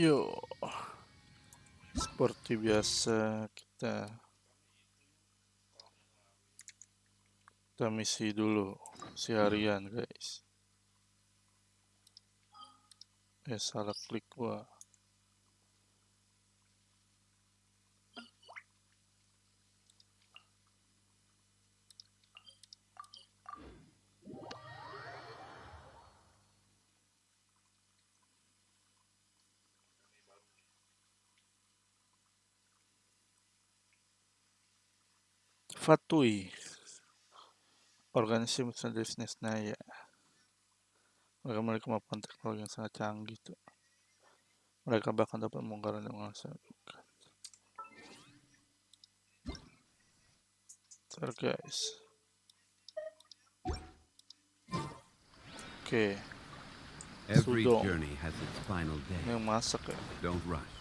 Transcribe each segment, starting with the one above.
Yuk, seperti biasa kita misi dulu seharian guys. Salah klik gua. Fatui organisasi bisnis Naya. Mereka kemampuan teknologi yang sangat canggih tuh. Mereka bahkan dapat membongkar dan menguasai. Ntar guys. Oke. Every Sudong. journey has its final day. Ini yang masak ya. Don't rush.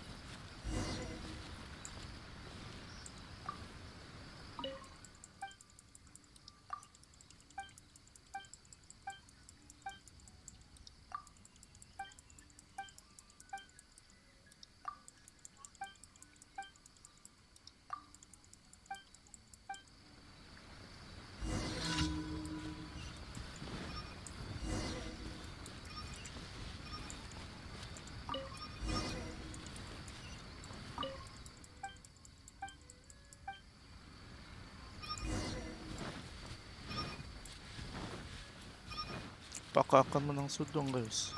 Apakah akan menang Sudong guys?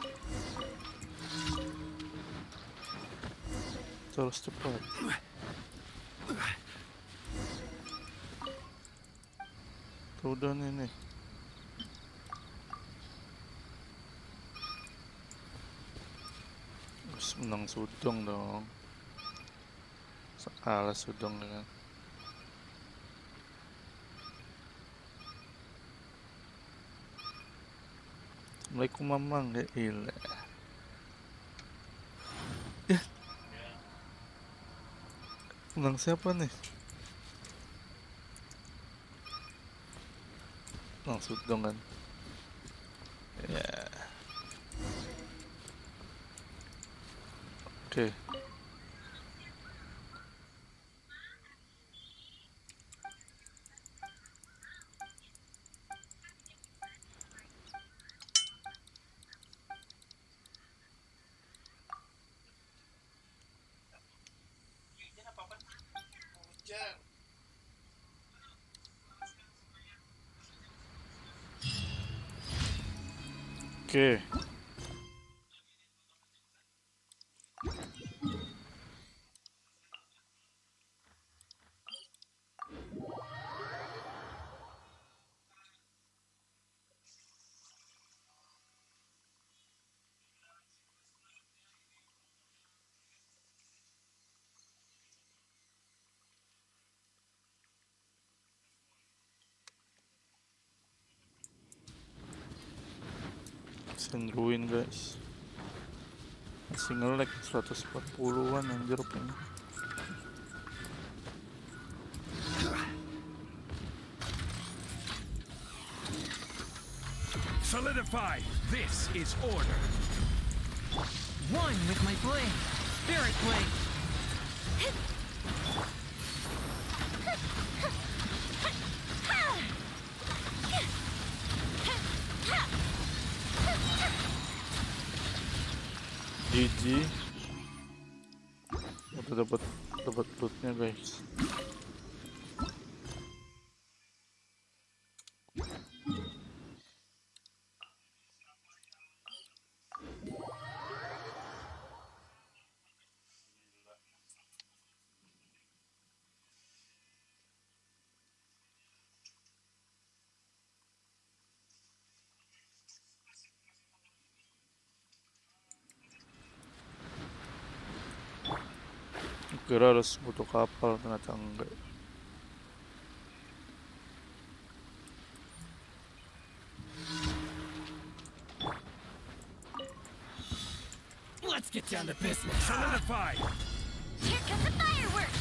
Terus cepat. Udah nih. Terus menang Sudong dong. Kalah Sudong kan. Assalamualaikum mamang, ya ilah. Menang siapa nih? Menang Sudong kan. Ya. Oke. Oke. Sendruin guys. Masih nge-lag 140-an anjir pengen. Solidify! This is order! One with my blade! Spirit blade! GG. Udah dapat lootnya guys. Kira harus butuh kapal, ternyata enggak. Let's get down to business! Solidify! Here comes the fireworks!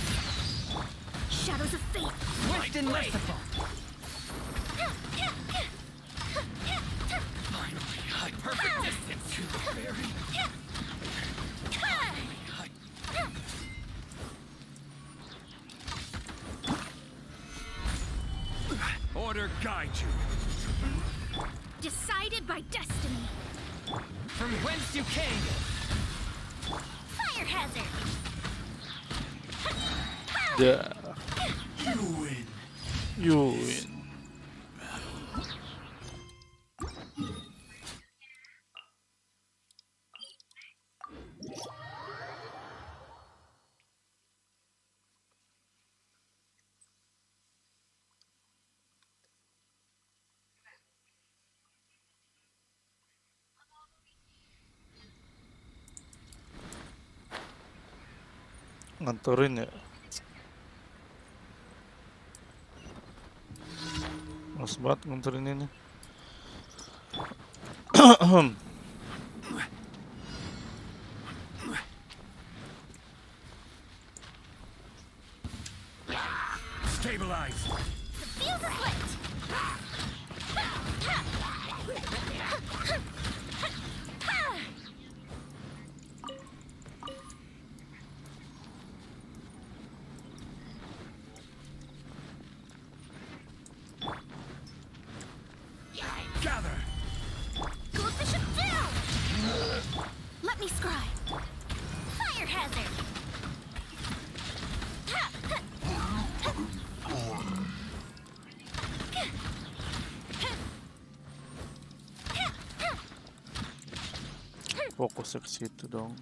Shadows of fate! Swift and merciful! Finally, a perfect distance to the berry! guide you. Decided by destiny. From whence you came. Fire hazard. Dah, You win. you win. Nganterin ya. Mas banget nganterin ini. Stabilize. The fuse is lit. Gather. Coefficient down. Let me scry. Fire hazard. Fokus ke situ dong.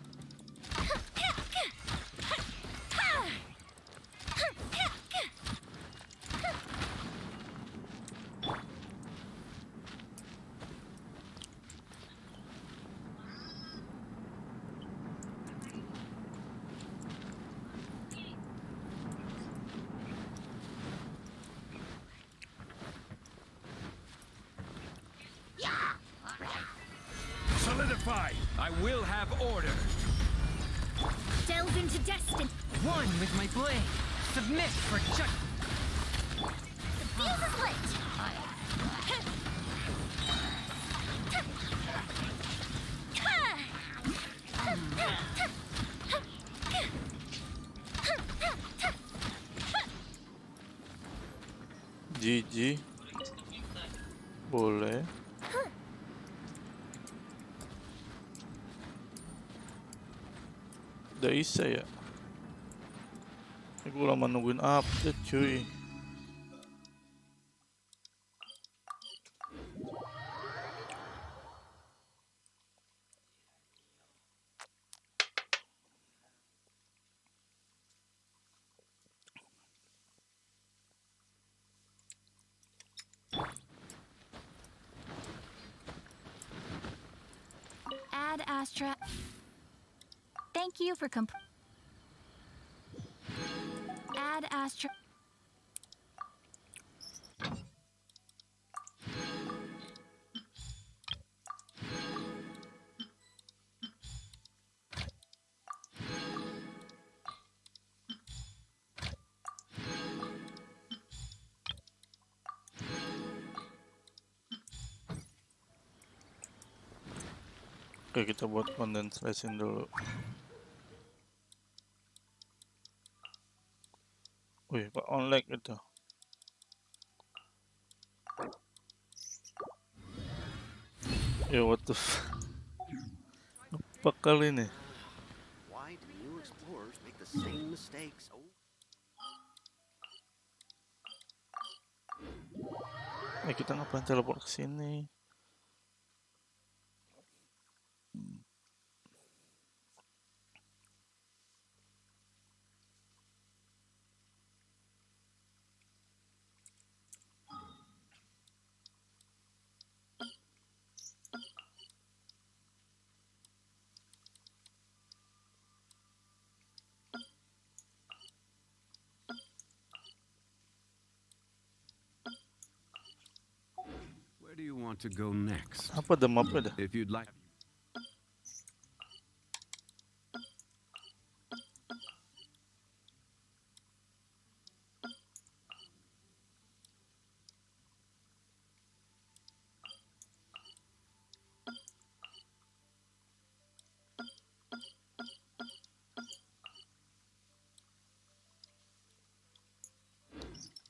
Solidify. I will have order. Delve into destiny. One with my blade. Submit for justice. The fuse is lit. GG. Boleh. Udah bisa ya. Ini gue lama nungguin update cuy. Add Astra. Thank you for Add Astra. Oke, kita buat konten slashing dulu. Wih, Pak online itu. Ya what the apa kali ini? Why do new explorers make the same mistakes? Kita ngapain teleport ke sini? Where do you want to go next? Apa dah mapnya dah? If you'd like.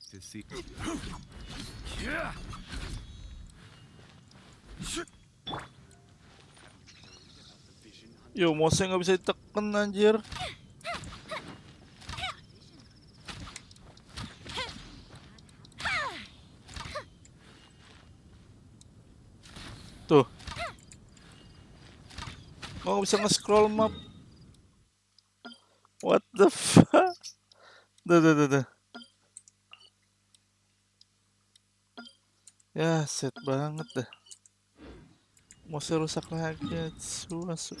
To see. Yo, mouse nggak bisa ditekan anjir. Tuh, gua nggak bisa nge-scroll map. What the fuck? Duh. Ya, set banget dah. Mouse rusak lagi. Asu.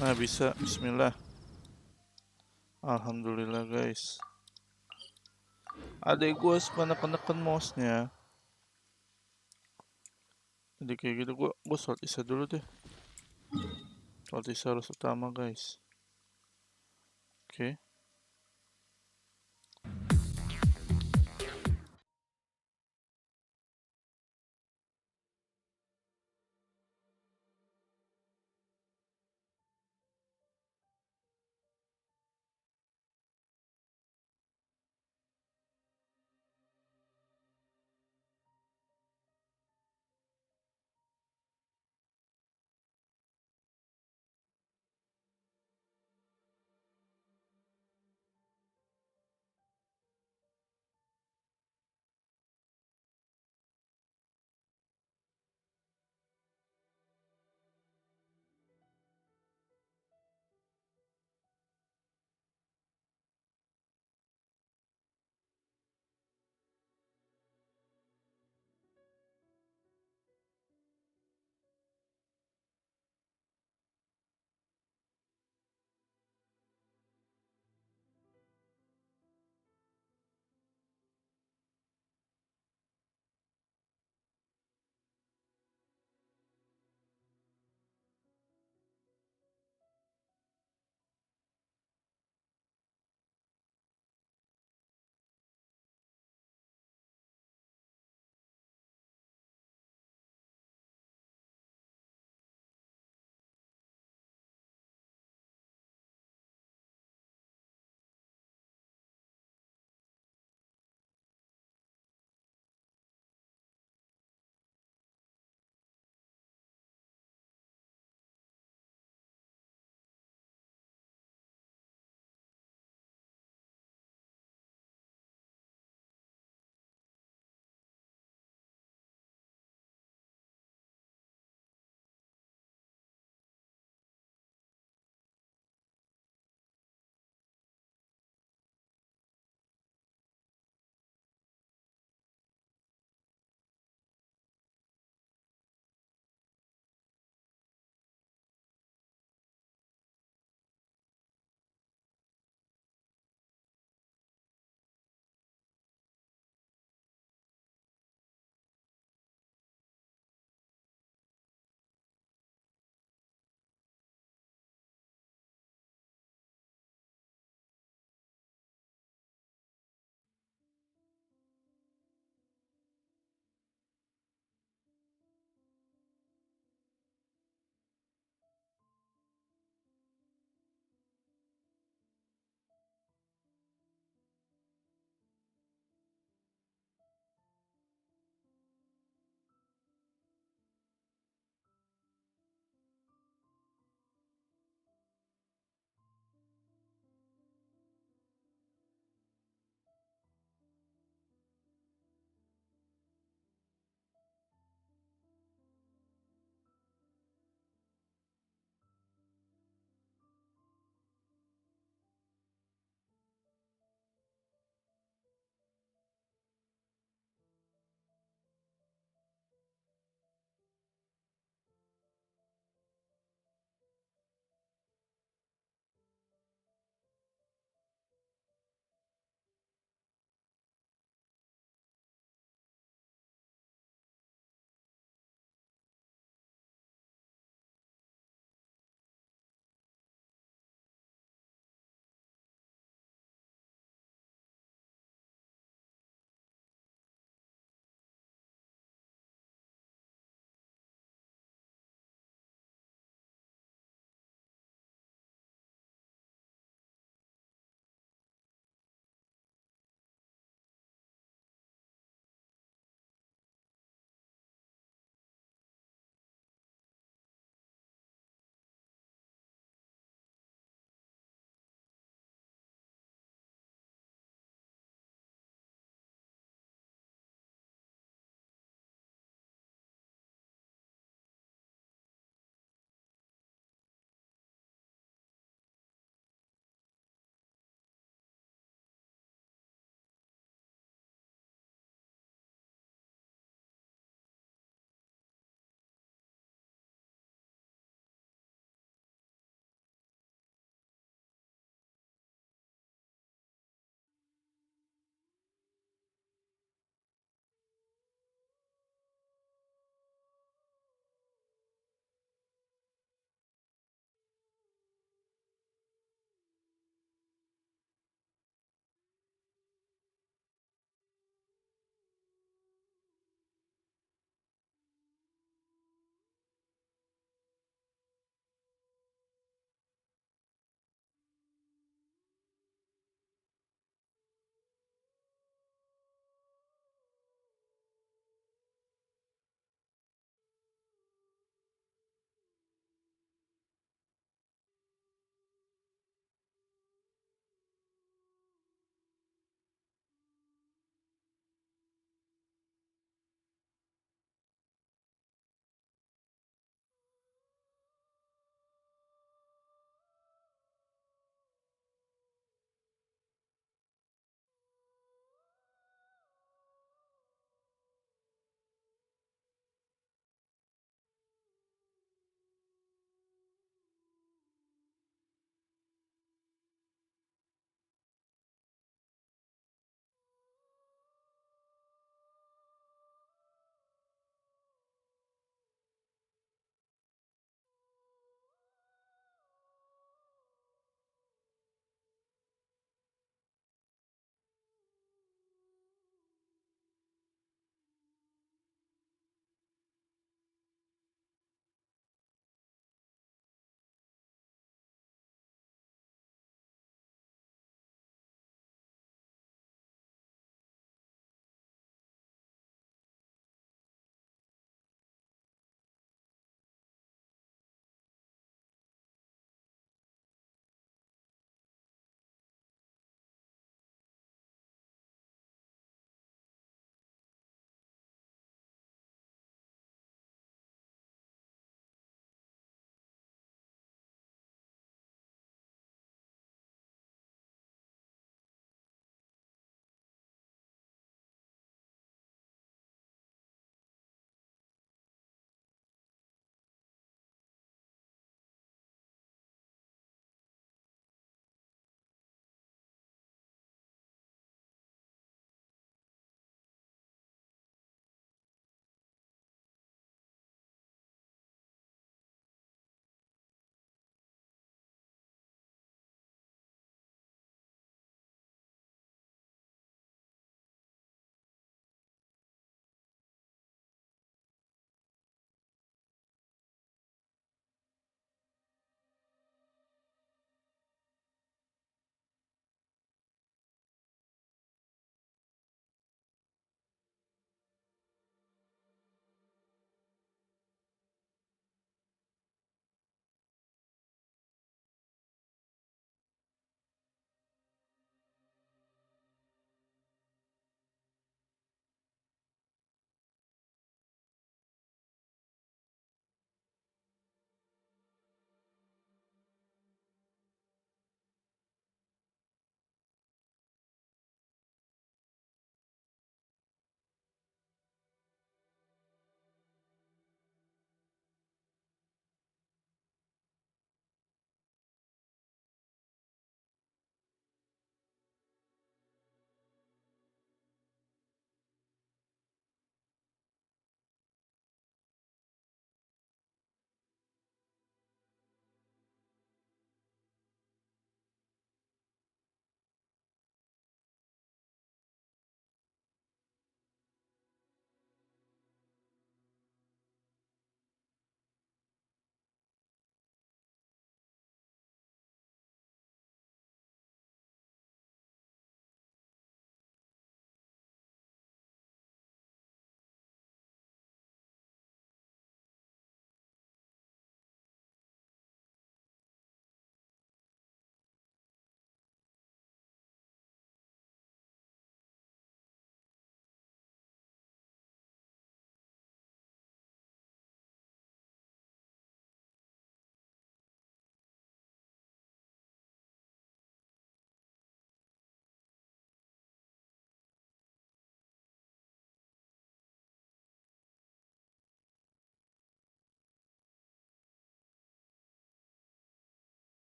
Nah, bisa. Bismillah. Alhamdulillah, guys. Adek gue suka neken-neken mouse-nya. Jadi kayak gitu, gue short isa dulu deh. Short isa harus utama, guys. Oke.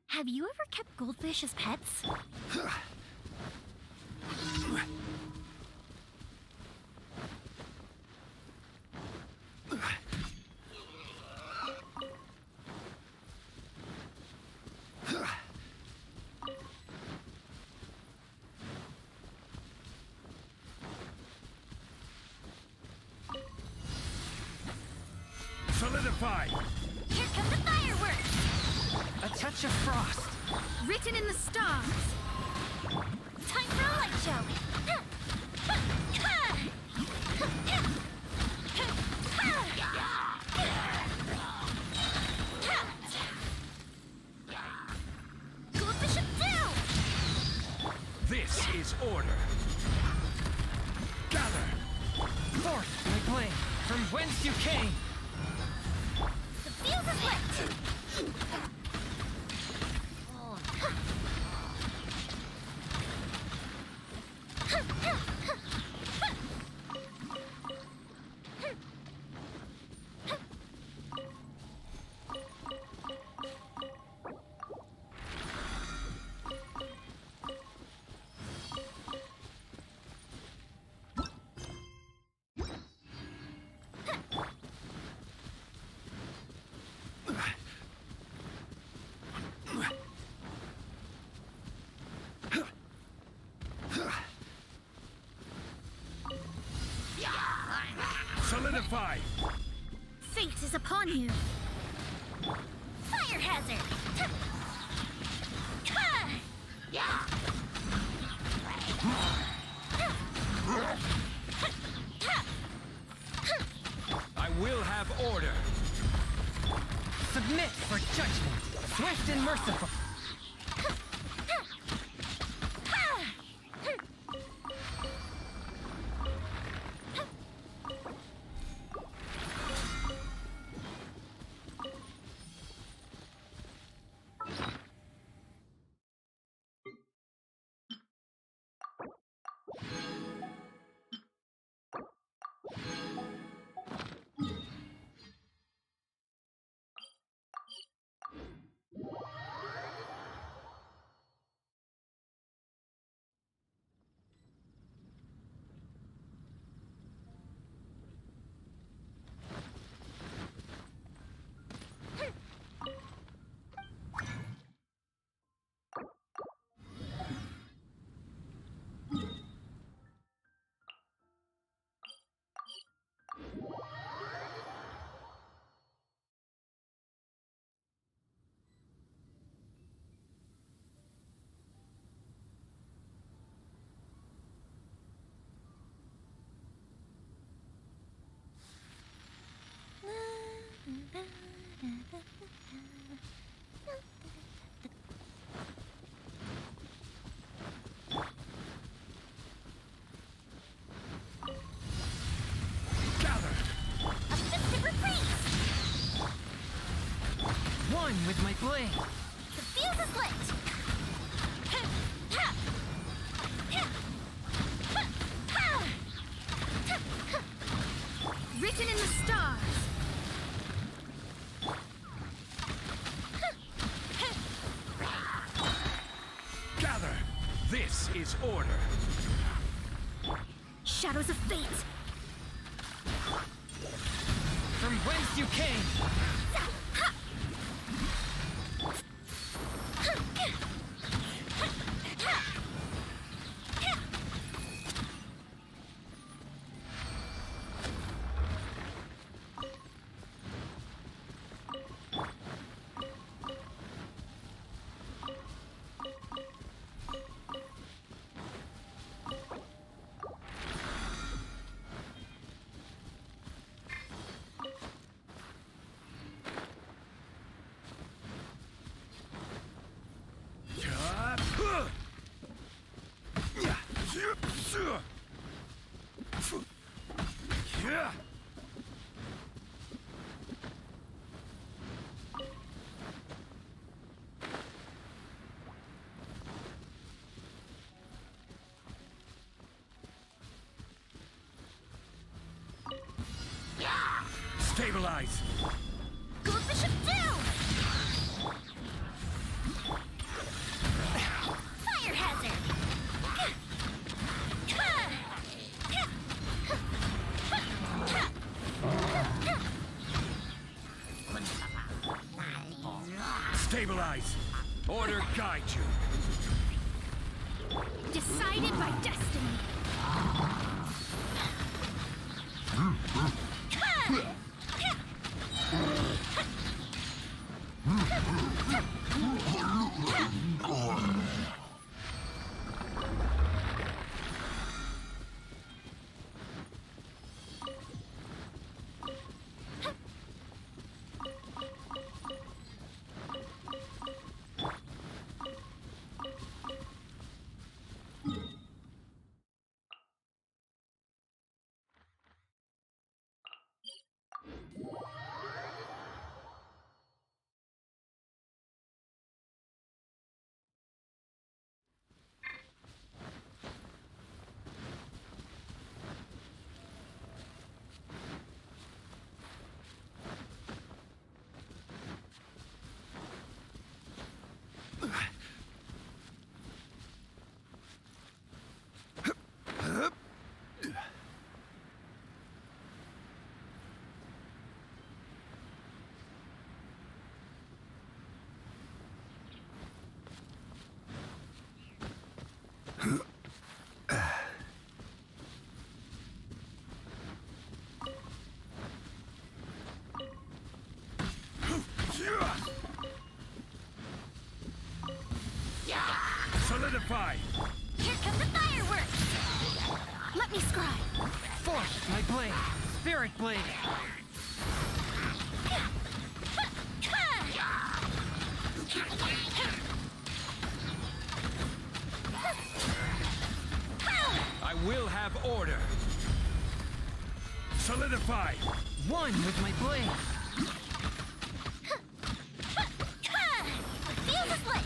Have you ever kept goldfish as pets? Solidify! Here come the fireworks! A touch of frost. Written in the stars! Time for a light show! Goldfish up down! This is order. Gather! Forth, my blade, from whence you came. The fuse is lit! Solidify! Fate is upon you! Fire hazard! I will have order. Submit for judgment, swift and merciful. Gather! A festive reprise! One with my blade. The fuse is lit! Written in the stars! Gather! This is order. Shadows of fate! From whence you came. Stabilize! Goldfish up down! Stabilize. Order guide you. Decided by destiny. Solidify. Here come the fireworks. Let me scribe. Force my blade. Spirit blade. I will have order. Solidify. One with my blade. Fuse is lit.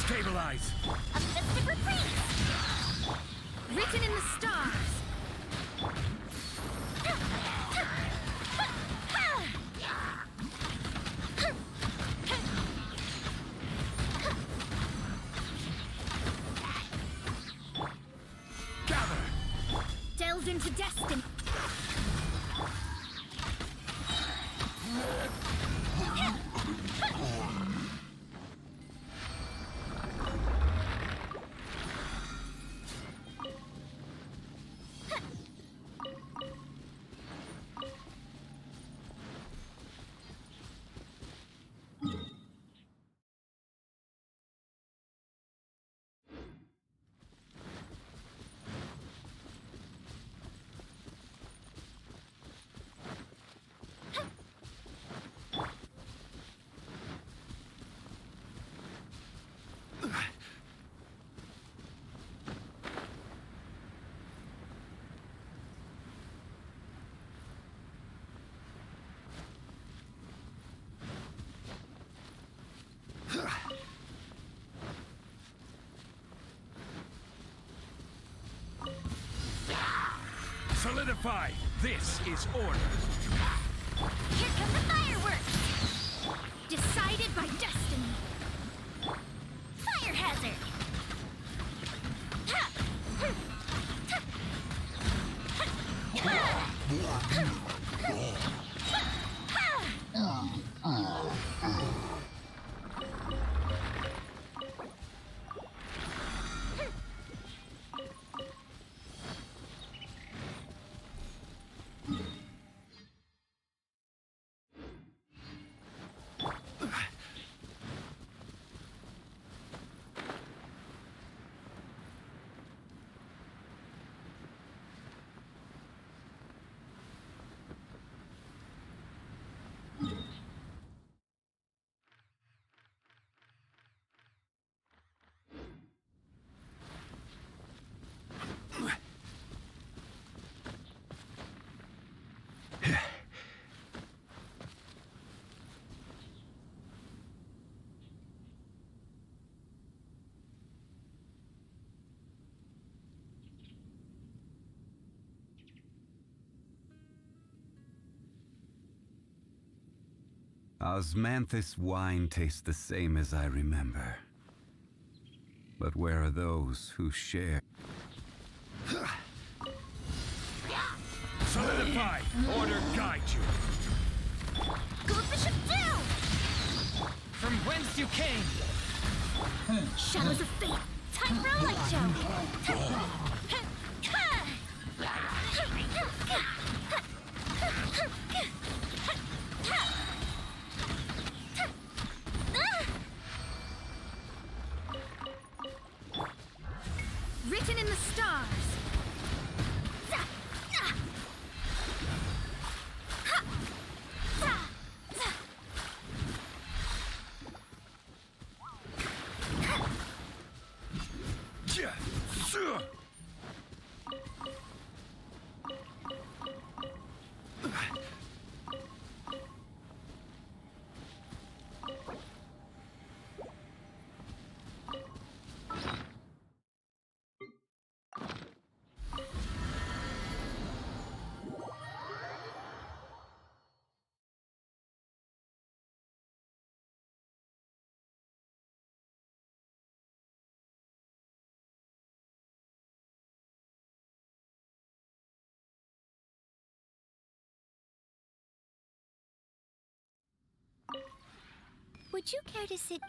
Stabilize. A mystic reprise. Written in the stars. Gather. Delve into destiny. Solidify. This is order. Here come the fireworks. Decided by destiny. Fire hazard. Ha! Osmanthus wine tastes the same as I remember. But where are those who share? Solidified! Order guide you! Go Bishop down! From whence you came! Shadows of Fate! Time for a light show! Written in the stars! Would you care to sit?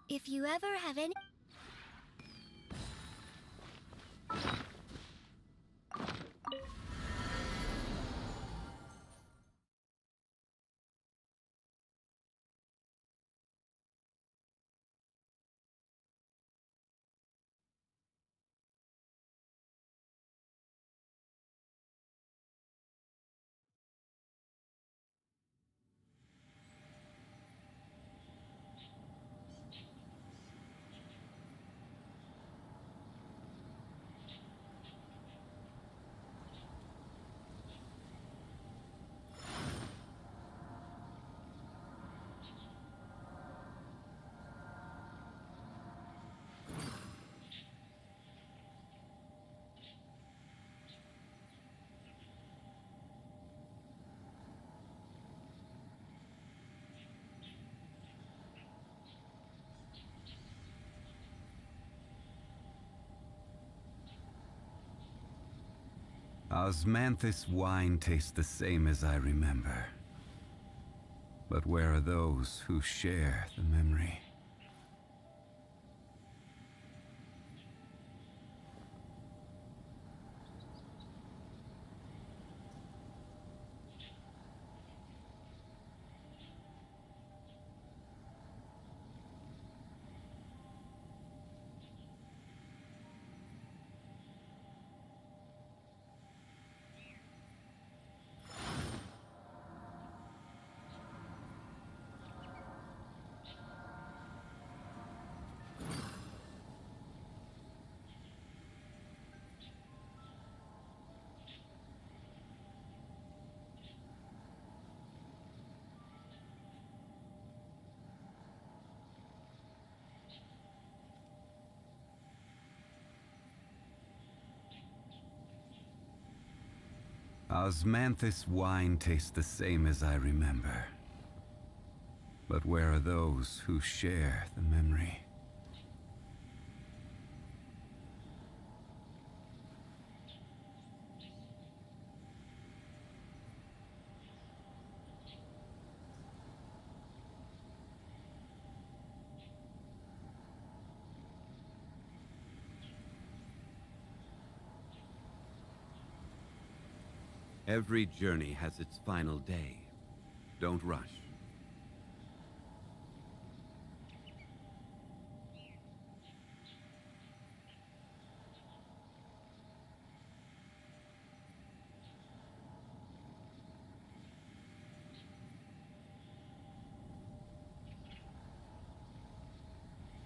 If you ever have any... Osmanthus wine tastes the same as I remember. But where are those who share the memory? Osmanthus wine tastes the same as I remember. But where are those who share the memory? Every journey has its final day. Don't rush.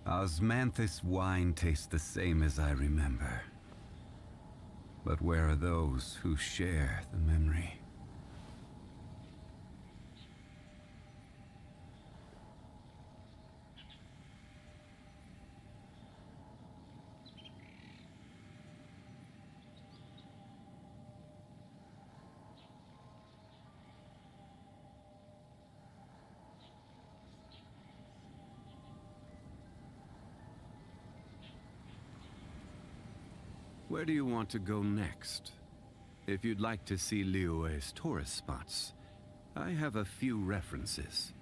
Osmanthus wine tastes the same as I remember. But where are those who share the memory? Where do you want to go next? If you'd like to see Liyue's tourist spots, I have a few references.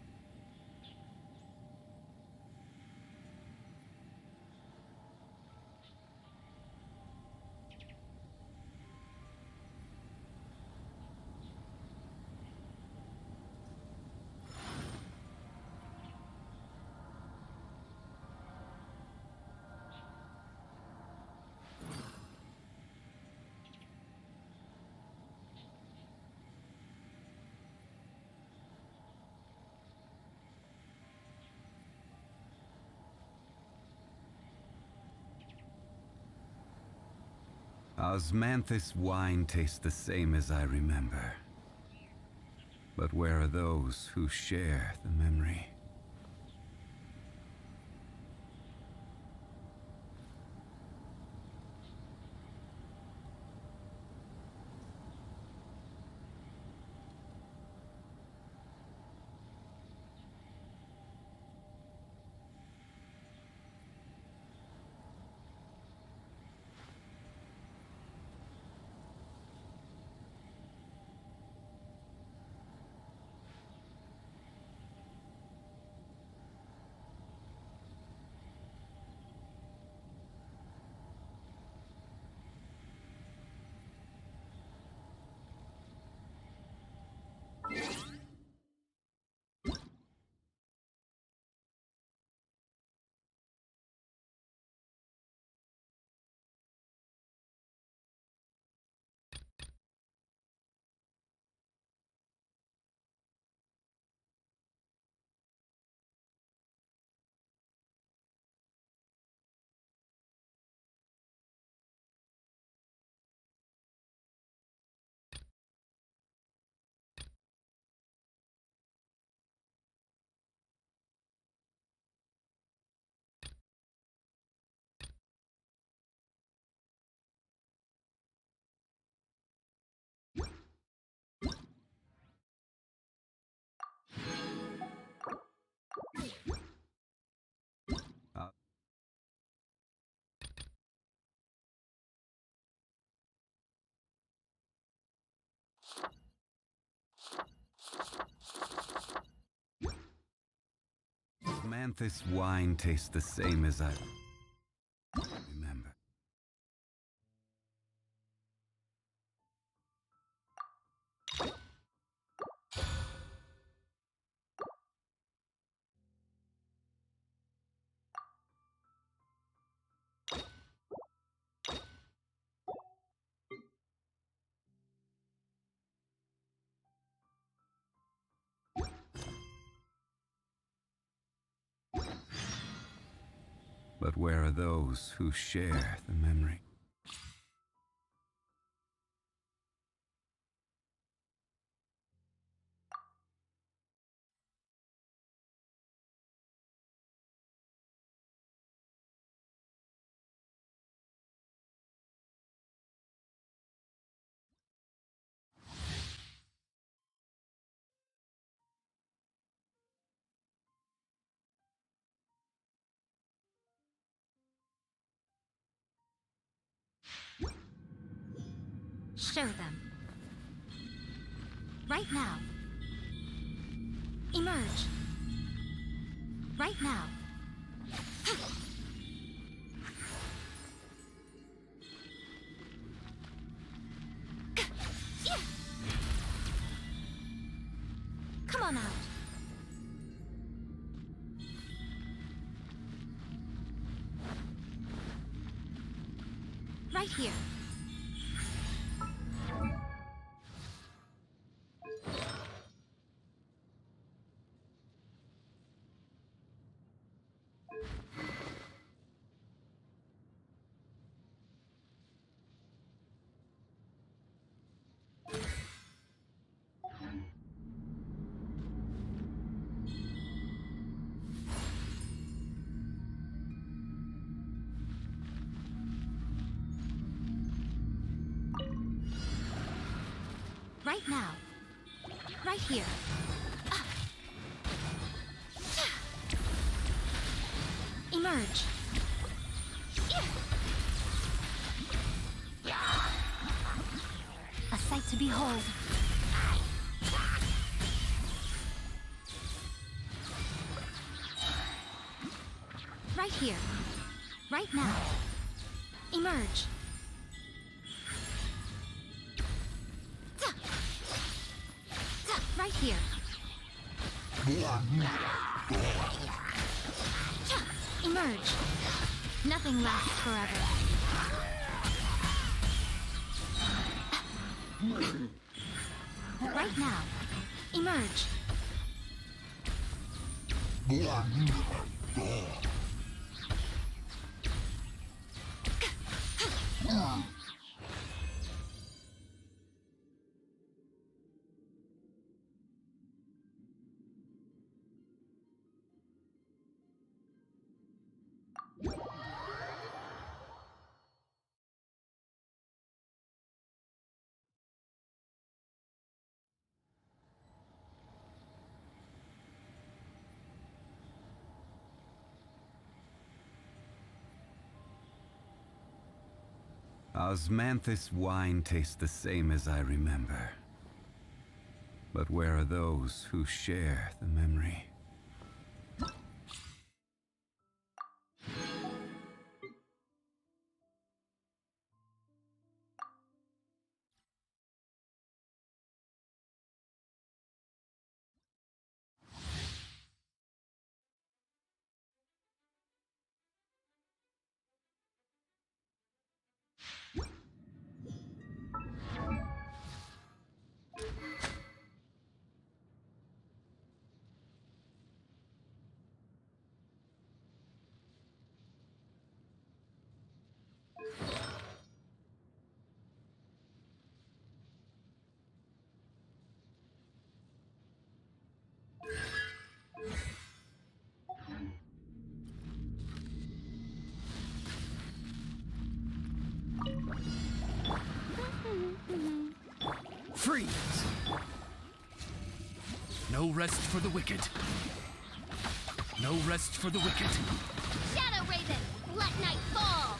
Osmanthus wine tastes the same as I remember. But where are those who share the memory? Osmanthus wine tastes the same as I remember. But where are those who share the memory? Show them. Right now. Emerge. Right now. Right here. Right now. Right here. Emerge. A sight to behold. Right here. Right now. Emerge. Right here. Emerge. Nothing lasts forever. Right now. Emerge. Osmanthus wine tastes the same as I remember. But where are those who share the memory? Freeze! No rest for the wicked. No rest for the wicked. Shadow Raven, let night fall.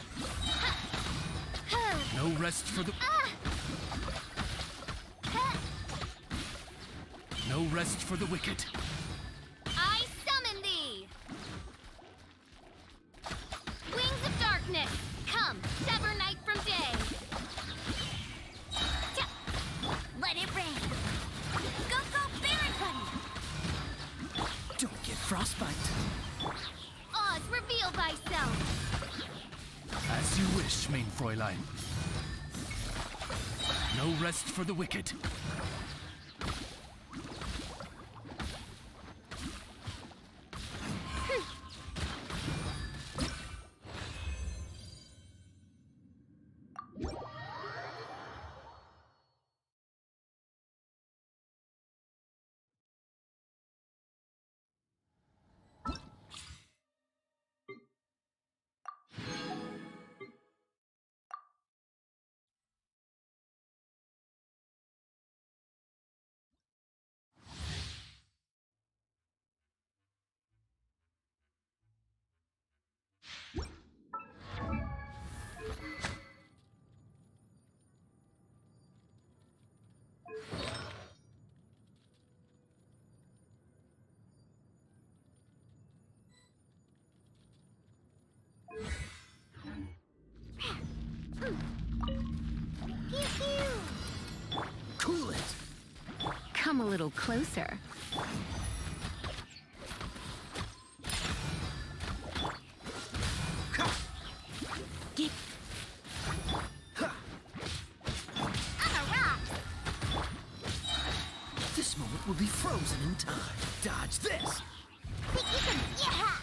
No rest for the... No rest for the wicked. I summon thee. Wings of darkness, come, sever night from day. Let it rain. Go, go, Baron Buddy. Don't get frostbite. Oz, reveal thyself. As you wish, mein Fräulein. No rest for the wicked. Cool it. Come a little closer. time. Dodge this. Yeah!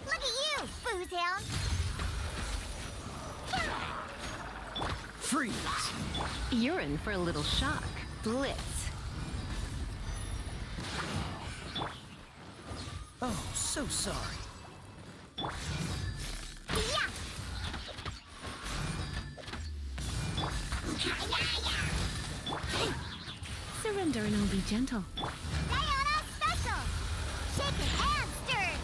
Look at you, Foozhound! Freeze. You're in for a little shock. Blitz. Oh, so sorry. Yeah! Surrender and I'll be gentle. Diana Special! Shaken and stirred!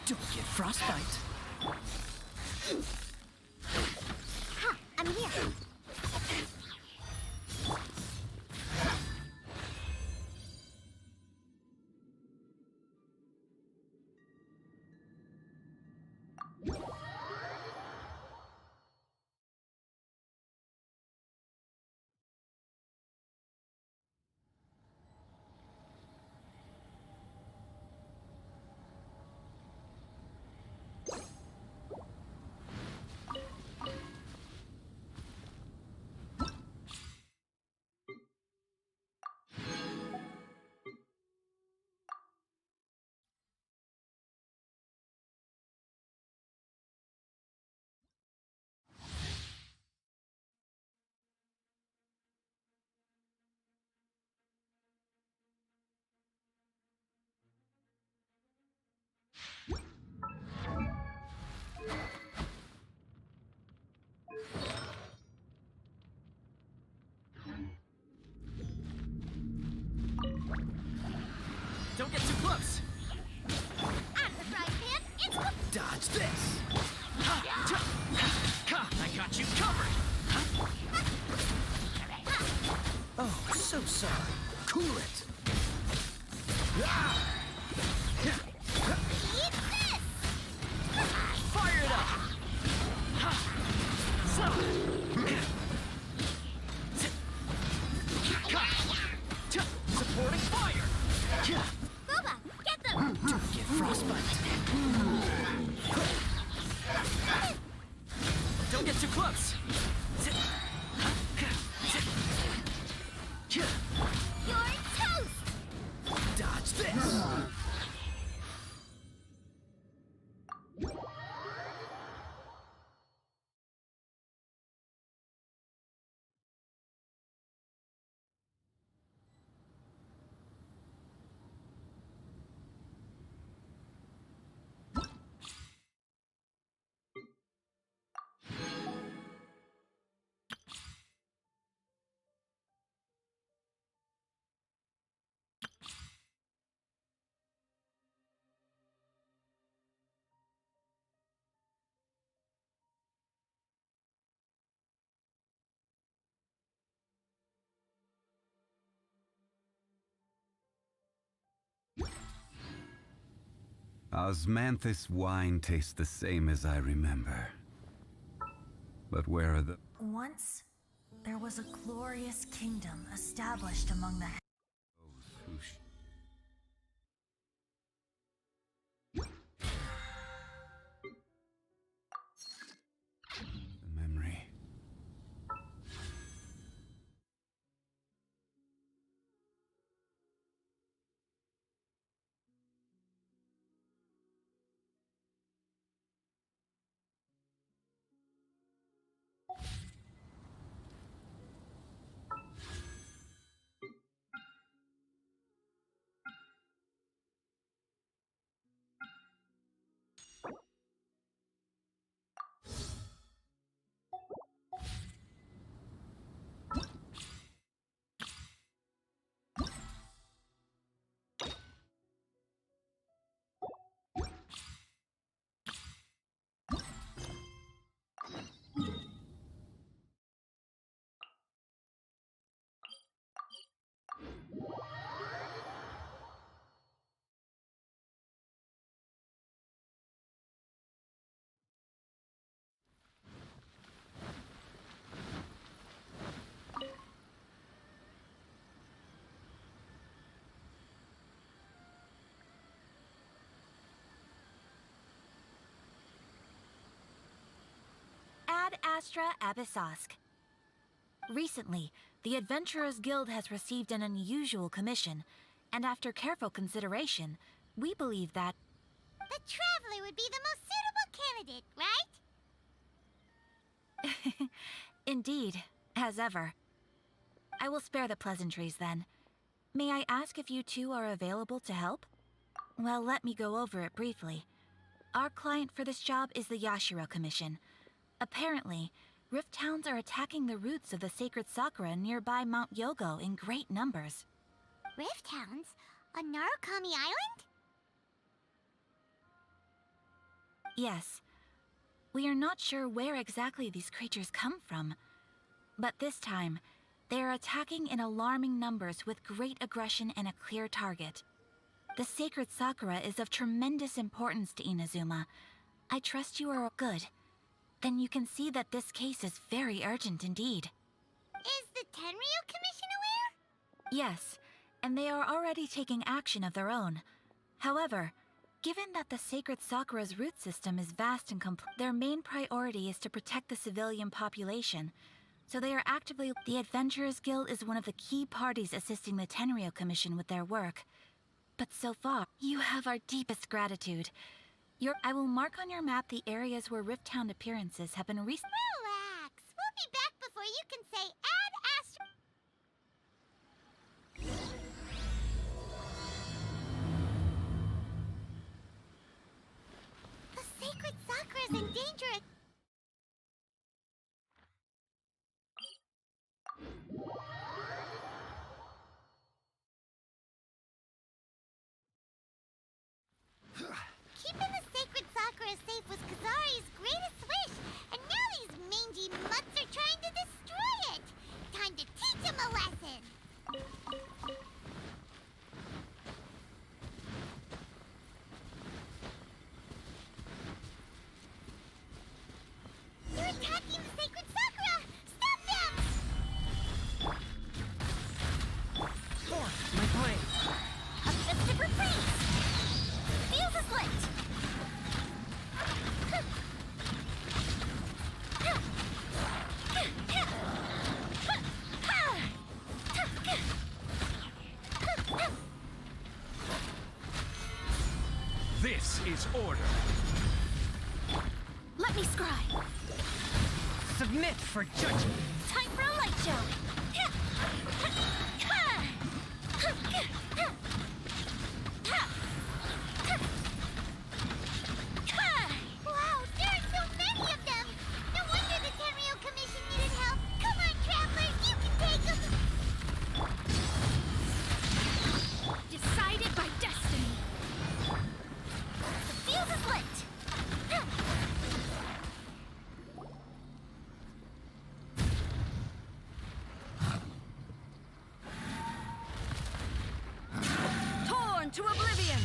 Don't get frostbite. Ha! I'm here! Don't get too close. Out of the frying pan, it's Dodge this. Ha, cha, ha, I got you covered. Oh, so sorry. Cool it. Ah! Eat this! Fire it up. Ha. So. Ha. Cha, supporting fire. Cha. Booba, get them! Don't get frostbite. Don't get too close. You're toast! Dodge this. Osmanthus wine tastes the same as I remember. But where are the... Once, there was a glorious kingdom established among the those who the memory. Ad Astra Abyssosk. Recently, the Adventurers Guild has received an unusual commission, and after careful consideration, we believe that The Traveler would be the most suitable candidate, right? indeed, as ever. I will spare the pleasantries then. May I ask if you two are available to help? Well, let me go over it briefly. Our client for this job is the Yashiro Commission. Apparently, Rift Hounds are attacking the roots of the sacred sakura nearby Mount Yogo in great numbers. Rift Hounds? On Narukami Island? Yes. We are not sure where exactly these creatures come from. But this time, they are attacking in alarming numbers with great aggression and a clear target. The sacred sakura is of tremendous importance to Inazuma. I trust you are good. Then you can see that this case is very urgent indeed. Is the Tenryu Commission aware? Yes, and they are already taking action of their own. However, given that the sacred sakura's root system is vast and complex, their main priority is to protect the civilian population. So they are actively... The Adventurers Guild is one of the key parties assisting the Tenryu Commission with their work. But so far, you have our deepest gratitude. I will mark on your map the areas where Rift Hound appearances have been Relax. We'll be back before you can say Ad Astra. The sacred sakura is in danger. Keeping the sacred sakura safe was Kazari's greatest wish, and now these mangy mutts are trying to destroy it! Time to teach him a lesson! They're attacking the sacred sakura! Stop them! Forth, my blade! A festive reprise! Fuse is lit! This is order. Let me scry! Submit for judgment! Time for a light show! Wow, there are so many of them! No wonder the Tenryu Commission needed help! Come on, travelers, you can take them! Decided by destiny! The fuse is lit! Torn to oblivion!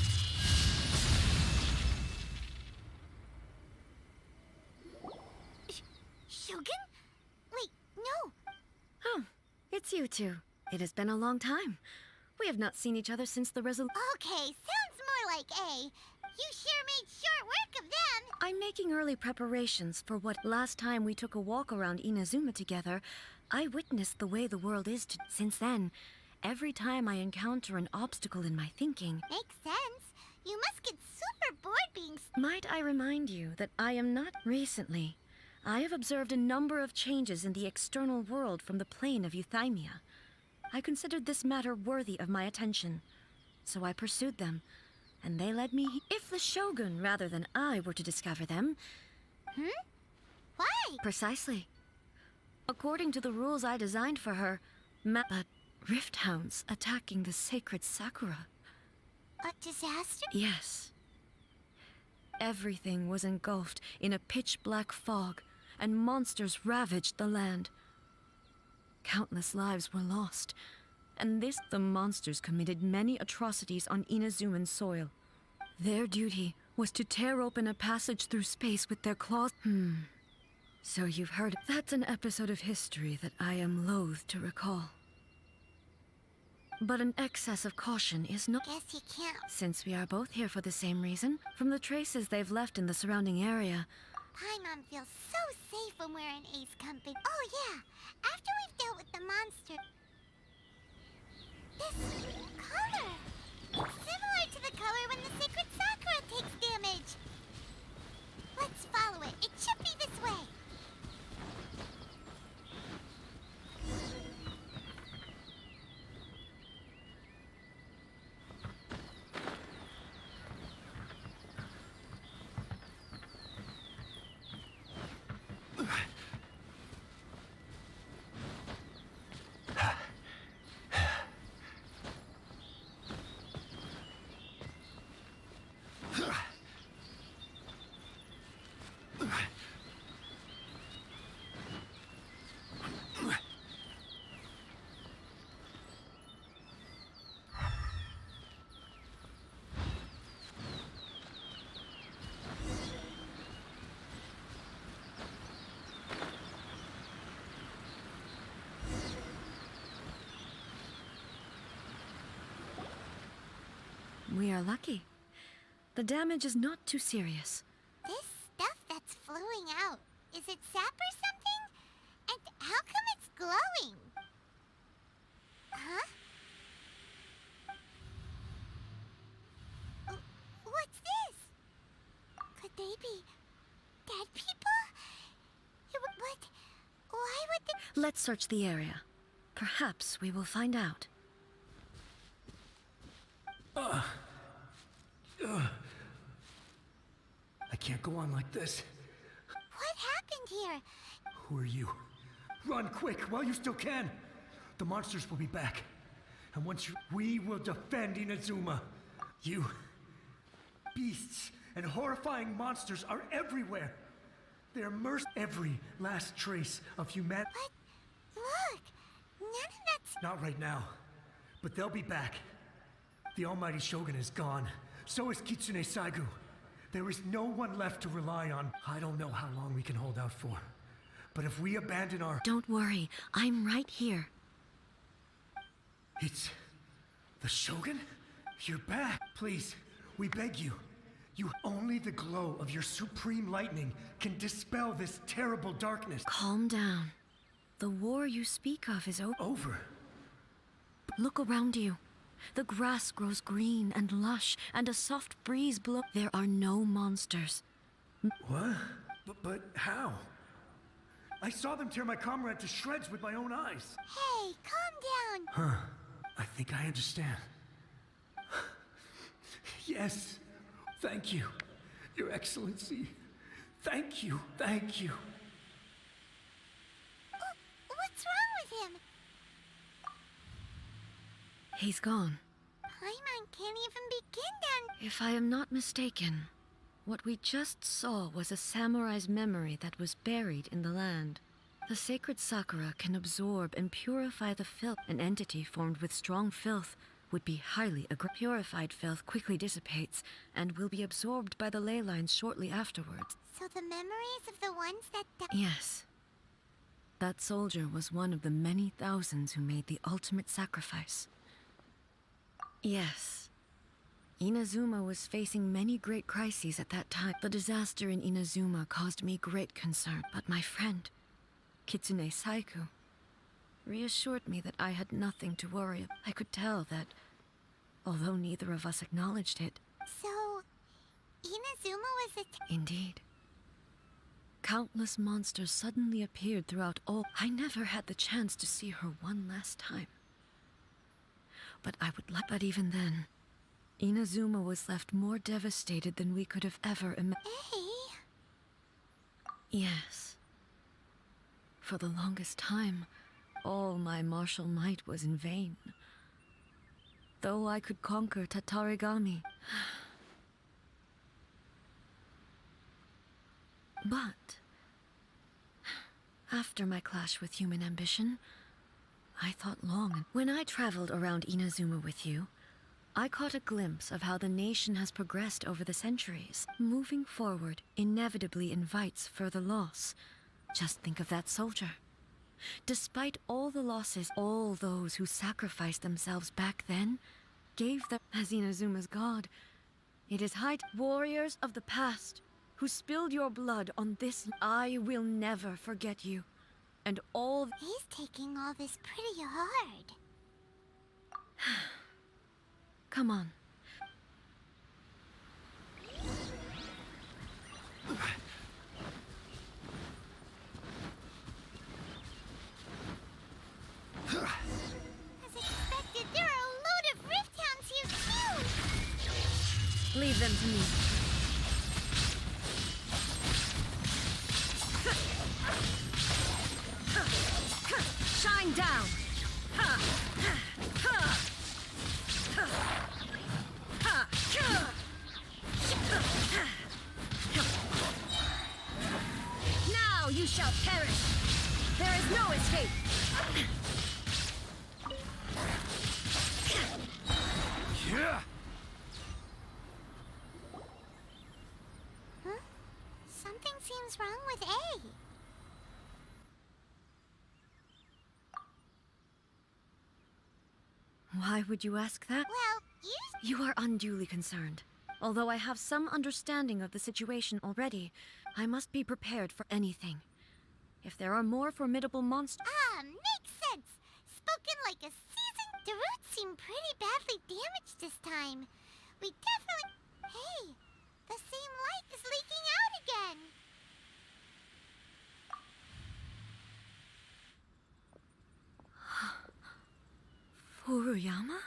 Shogun? Wait, no! Oh, it's you two. It has been a long time. We have not seen each other since the resolution. Okay, sounds more like A. You sure made short work of them! I'm making early preparations for what last time we took a walk around Inazuma together, I witnessed the way the world is since then. Every time I encounter an obstacle in my thinking, Makes sense. You must get super bored being might I remind you that I am not recently. I have observed a number of changes in the external world from the plane of Euthymia. I considered this matter worthy of my attention, so I pursued them, and they led me. If the Shogun, rather than I, were to discover them, Why? precisely. According to the rules I designed for her, but Rift Hounds attacking the sacred Sakura. A disaster? Yes. Everything was engulfed in a pitch-black fog, and monsters ravaged the land. Countless lives were lost, and the monsters committed many atrocities on Inazuman soil. Their duty was to tear open a passage through space with their claws. So you've heard. That's an episode of history that I am loath to recall. But an excess of caution is not. Guess you can't. Since we are both here for the same reason, from the traces they've left in the surrounding area, Paimon feels so safe when we're in Ace company. Oh yeah, after we've dealt with the monster... This color! It's similar to the color when the sacred Sakura takes damage. Let's follow it. It should be this way. We are lucky. The damage is not too serious. This stuff that's flowing out, is it sap or something? And how come it's glowing? Huh? What's this? Could they be dead people? What? Why would they... Let's search the area. Perhaps we will find out. I can't go on like this. What happened here? Who are you? Run quick while you still can. The monsters will be back. And once we will defend Inazuma. You... beasts and horrifying monsters are everywhere. They immerse every last trace of humanity. But look, none of that's... Not right now. But they'll be back. The almighty Shogun is gone. So is Kitsune Saigu. There is no one left to rely on. I don't know how long we can hold out for. But if we abandon our... Don't worry, I'm right here. It's... the Shogun? You're back. Please, we beg you. Only the glow of your supreme lightning can dispel this terrible darkness. Calm down. The war you speak of is Over? Look around you. The grass grows green and lush, and a soft breeze blows. There are no monsters. What? But how? I saw them tear my comrade to shreds with my own eyes. Hey, calm down. Huh. I think I understand. Yes. Thank you, Your Excellency. Thank you. Thank you. What's wrong with him? He's gone. Paimon can't even begin to... If I am not mistaken, what we just saw was a samurai's memory that was buried in the land. The sacred Sakura can absorb and purify the filth. An entity formed with strong filth would be highly aggressive. Purified filth quickly dissipates and will be absorbed by the ley lines shortly afterwards. So the memories of the ones that... Yes. That soldier was one of the many thousands who made the ultimate sacrifice. Yes. Inazuma was facing many great crises at that time. The disaster in Inazuma caused me great concern, but my friend, Kitsune Saigu, reassured me that I had nothing to worry about. I could tell that, although neither of us acknowledged it... So... Inazuma was a... Indeed. Countless monsters suddenly appeared throughout all... I never had the chance to see her one last time. But I would like... But even then, Inazuma was left more devastated than we could have ever imagined. Hey? Yes. For the longest time, all my martial might was in vain. Though I could conquer Tatarigami. But after my clash with human ambition, I thought long. When I traveled around Inazuma with you, I caught a glimpse of how the nation has progressed over the centuries. Moving forward inevitably invites further loss. Just think of that soldier. Despite all the losses, all those who sacrificed themselves back then gave them as Inazuma's god. It is warriors of the past. who spilled your blood on this. I will never forget you. And all. He's taking all this pretty hard. Come on. As expected, there are a load of Rift Hounds here too! Leave them to me. Shine down! Now you shall perish! There is no escape! Yeah. Huh? Something seems wrong with A. Why would you ask that? Well, You are unduly concerned. Although I have some understanding of the situation already, I must be prepared for anything. If there are more formidable monsters. Makes sense. Spoken like a seasoned. The roots seem pretty badly damaged this time. We definitely. Hey, the same light is leaking out again. Furuyama?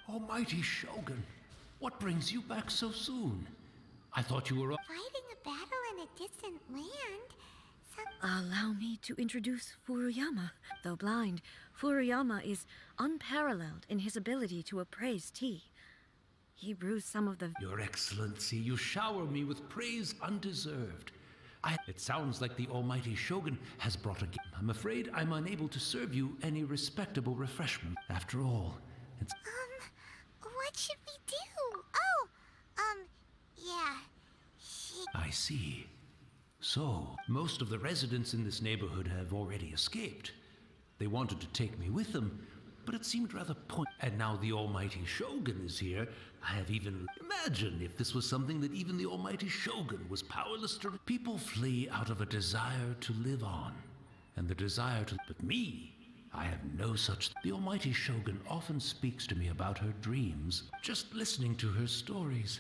Almighty Shogun, what brings you back so soon? I thought you were. Fighting a battle in a distant land. Allow me to introduce Furuyama. Though blind, Furuyama is unparalleled in his ability to appraise tea. He brews some of the. Your Excellency, you shower me with praise undeserved. It sounds like the Almighty Shogun has brought a gift. I'm afraid I'm unable to serve you any respectable refreshment. After all, it's... What should we do? Yeah. I see. So, most of the residents in this neighborhood have already escaped. They wanted to take me with them, but it seemed rather And now the Almighty Shogun is here. I have even... Imagine if this was something that even the Almighty Shogun was powerless to... People flee out of a desire to live on. And the desire to... But me, I have no such... The Almighty Shogun often speaks to me about her dreams. Just listening to her stories.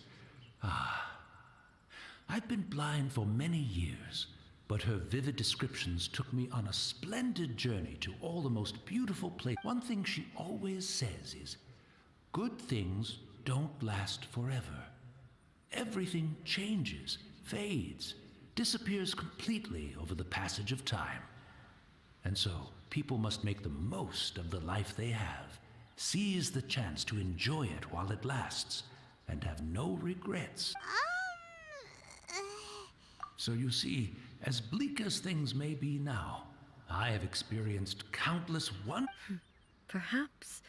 I've been blind for many years, but her vivid descriptions took me on a splendid journey to all the most beautiful places. One thing she always says is, good things don't last forever. Everything changes, fades, disappears completely over the passage of time. And so, people must make the most of the life they have, seize the chance to enjoy it while it lasts, and have no regrets. So you see, as bleak as things may be now, I have experienced countless Perhaps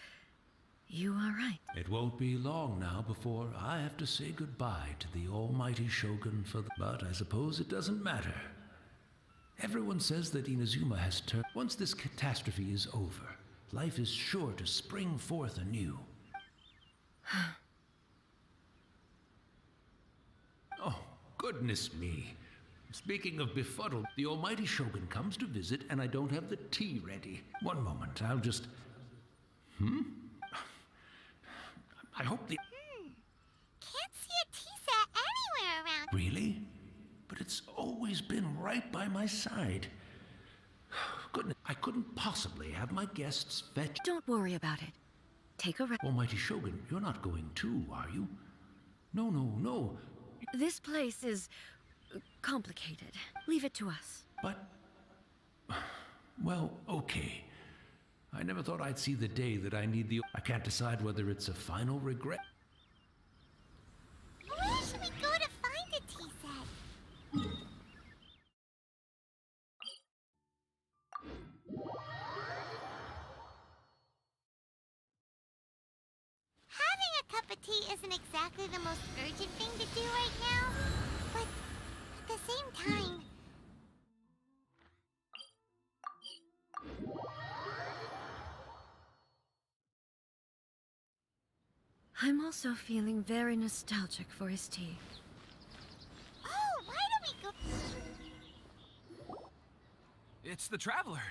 you are right. It won't be long now before I have to say goodbye to the Almighty Shogun But I suppose it doesn't matter. Everyone says that Inazuma has turned. Once this catastrophe is over, life is sure to spring forth anew. Oh, goodness me. Speaking of befuddled, the Almighty Shogun comes to visit and I don't have the tea ready. One moment, I'll just... I hope the... Can't see a tea set anywhere around. Really? But it's always been right by my side. Goodness, I couldn't possibly have my guests fetch... Don't worry about it. Take a rest. Almighty Shogun, you're not going too, are you? No, no, no. This place is complicated. Leave it to us. But... Well, okay. I never thought I'd see the day that I need the... I can't decide whether it's a final regret. Where should we go to find a tea set? Having a cup of tea isn't exactly the most urgent thing to do right now, but at the same time... I'm also feeling very nostalgic for his tea. It's the Traveler.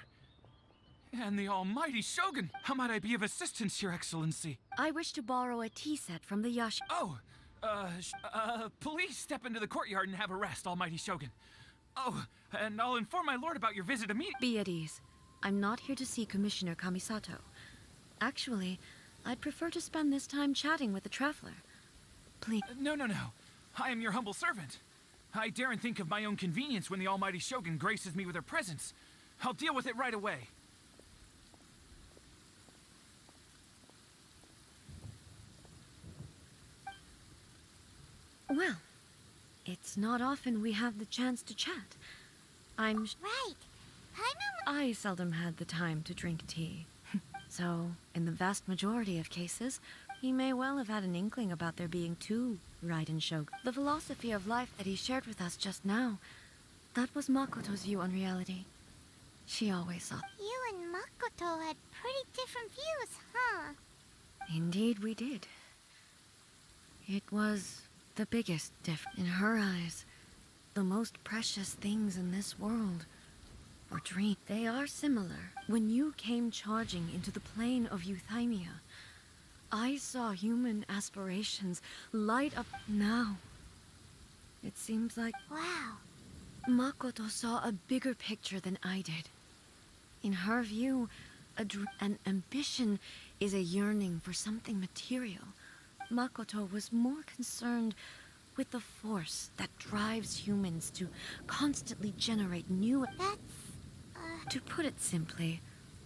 And the almighty Shogun. How might I be of assistance, Your Excellency? I wish to borrow a tea set from the Yashi. Oh, please step into the courtyard and have a rest, almighty Shogun. Oh, and I'll inform my lord about your visit immediately. Be at ease. I'm not here to see Commissioner Kamisato. Actually, I'd prefer to spend this time chatting with the Traveler. Please. No. I am your humble servant. I daren't think of my own convenience when the almighty Shogun graces me with her presence. I'll deal with it right away. Well, it's not often we have the chance to chat. Right. I seldom had the time to drink tea. So, in the vast majority of cases, he may well have had an inkling about there being two Raiden Shogun. The philosophy of life that he shared with us just now, that was Makoto's view on reality. She always saw. You and Makoto had pretty different views, huh? Indeed we did. It was the biggest difference. In her eyes, the most precious things in this world were dreams. They are similar. When you came charging into the plane of Euthymia, I saw human aspirations light up. Now, it seems like Wow. Makoto saw a bigger picture than I did. In her view, an ambition is a yearning for something material. Makoto was more concerned with the force that drives humans to constantly generate new. To put it simply,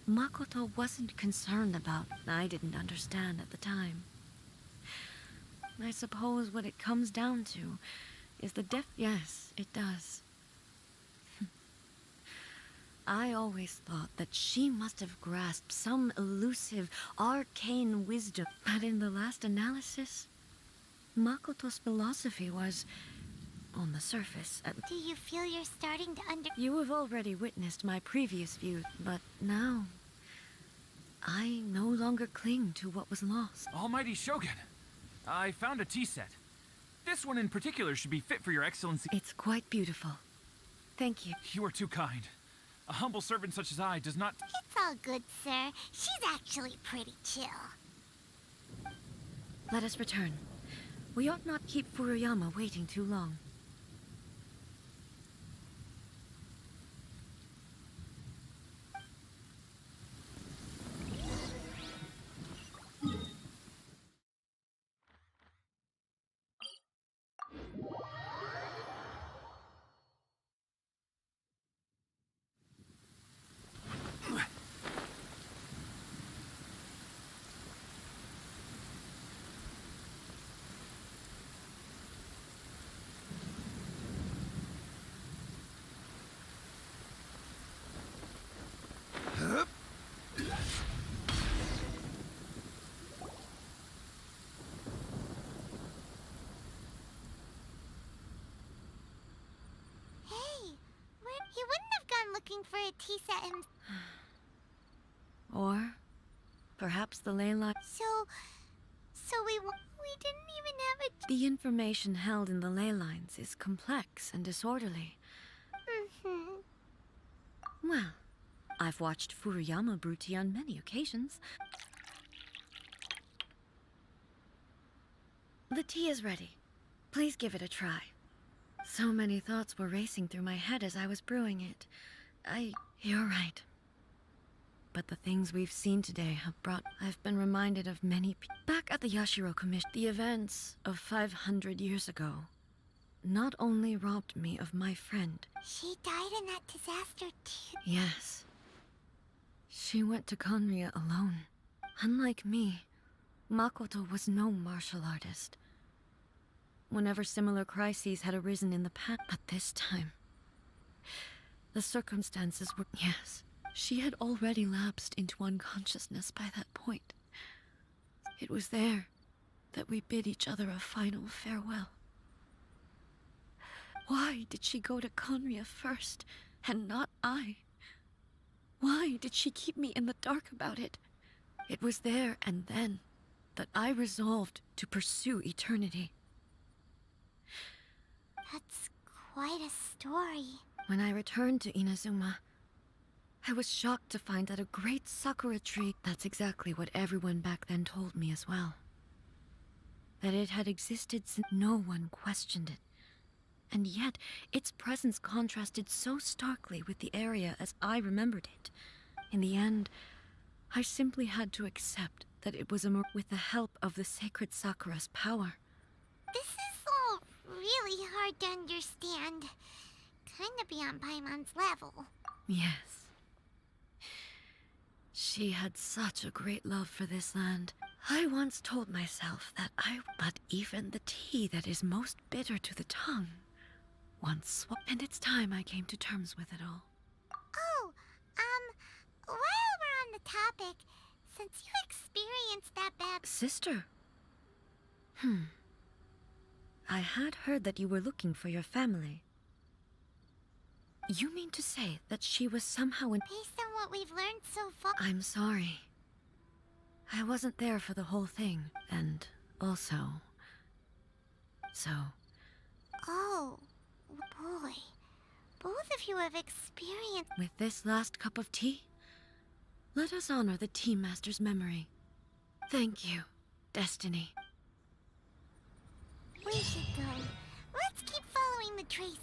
Makoto wasn't concerned about I didn't understand at the time. I suppose what it comes down to is the Yes, it does. I always thought that she must have grasped some elusive, arcane wisdom. But in the last analysis, Makoto's philosophy was, on the surface, Do you feel you're starting to You have already witnessed my previous view, but now I no longer cling to what was lost. Almighty Shogun, I found a tea set. This one in particular should be fit for your excellency. It's quite beautiful. Thank you. You are too kind. A humble servant such as I does not... It's all good, sir. She's actually pretty chill. Let us return. We ought not keep Furuyama waiting too long. He wouldn't have gone looking for a tea set Or perhaps the ley line. So we didn't even have a... The information held in the ley lines is complex and disorderly. Well, I've watched Furuyama brew tea on many occasions. The tea is ready. Please give it a try. So many thoughts were racing through my head as I was brewing it. You're right. But the things we've seen today have brought... I've been reminded of many back at the Yashiro Commission. The events of 500 years ago not only robbed me of my friend. She died in that disaster too. Yes. She went to Conria alone. Unlike me, Makoto was no martial artist. Whenever similar crises had arisen in the past, but this time, the circumstances were... Yes, she had already lapsed into unconsciousness by that point. It was there that we bid each other a final farewell. Why did she go to Conria first, and not I? Why did she keep me in the dark about it? It was there and then that I resolved to pursue eternity. That's quite a story. When I returned to Inazuma, I was shocked to find that a great sakura tree... That's exactly what everyone back then told me as well. That it had existed since no one questioned it. And yet, its presence contrasted so starkly with the area as I remembered it. In the end, I simply had to accept that it was with the help of the sacred sakura's power. This is all really hard to understand. Kinda beyond Paimon's level. Yes. She had such a great love for this land. I once told myself that but even the tea that is most bitter to the tongue and it's time I came to terms with it all. Oh, while we're on the topic, since you experienced that bad... Sister? I had heard that you were looking for your family. You mean to say that she was somehow in... Based on what we've learned so far... I'm sorry. I wasn't there for the whole thing, and also... So... Oh, boy. Both of you have experienced... With this last cup of tea, let us honor the Tea Master's memory. Thank you, Destiny. We should go. Let's keep following the traces.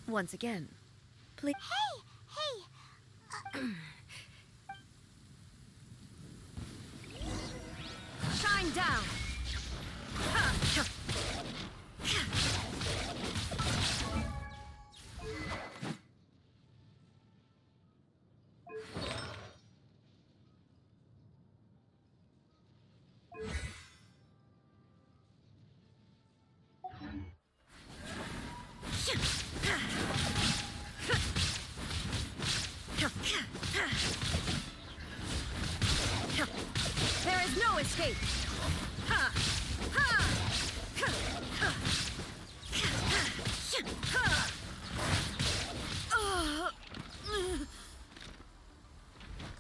Once again, please... Hey! Shine down! There is no escape! Ha! Ha!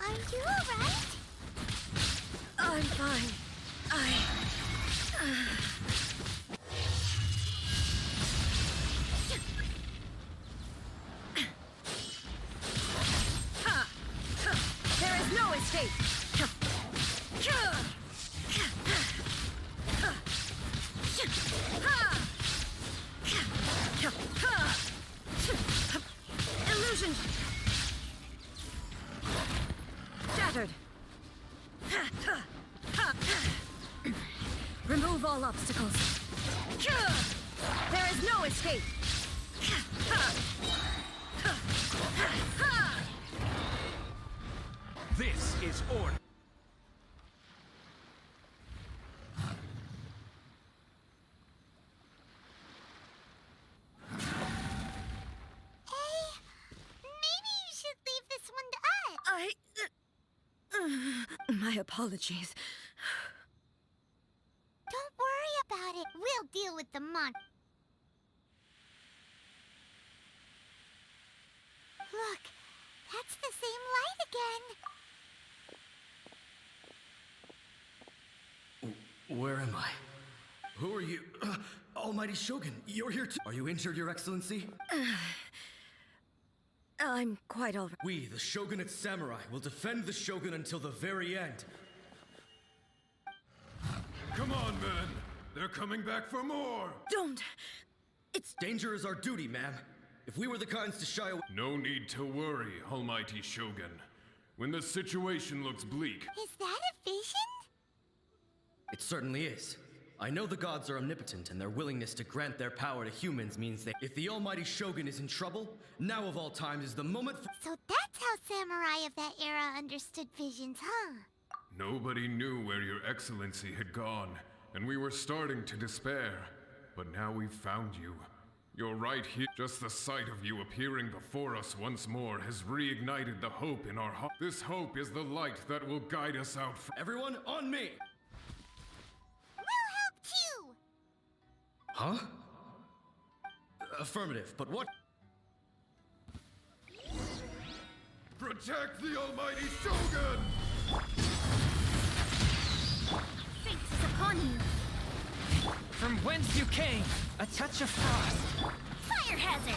Are you alright? I'm fine. There is no escape! Illusion! Shattered! Remove all obstacles. There is no escape! This is order. Maybe you should leave this one to us. My apologies. Don't worry about it. We'll deal with the monster. Look, that's the same light again. Where am I? Who are you? Almighty Shogun, you're here too. Are you injured, Your Excellency? I'm quite all right. We, the Shogunate Samurai, will defend the Shogun until the very end. Come on, men. They're coming back for more. Don't! It's... Danger is our duty, ma'am. If we were the kinds to shy away... No need to worry, Almighty Shogun. when the situation looks bleak. Is that a vision? It certainly is. I know the gods are omnipotent, and their willingness to grant their power to humans means that if the almighty Shogun is in trouble, now of all times is the moment for— So that's how samurai of that era understood visions, huh? Nobody knew where your excellency had gone, and we were starting to despair. But now we've found you. You're right here. Just the sight of you appearing before us once more has reignited the hope in our heart. This hope is the light that will guide us out from— Everyone, on me! We'll help too! Huh? Affirmative, but what— Protect the almighty Shogun! Fate is upon you! From whence you came, a touch of frost. Fire hazard!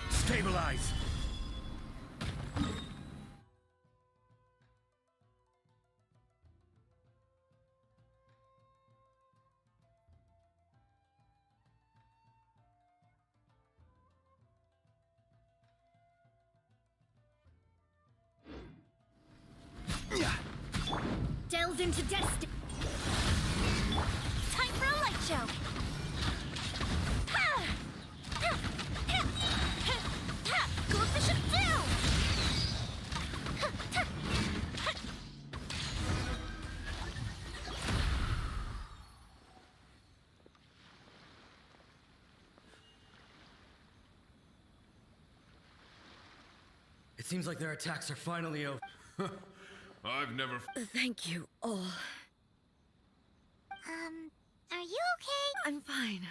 Stabilize! Delves into destiny. Time for a light show. Go fish it down. It seems like their attacks are finally over. I've never— Thank you all. Are you okay? I'm fine.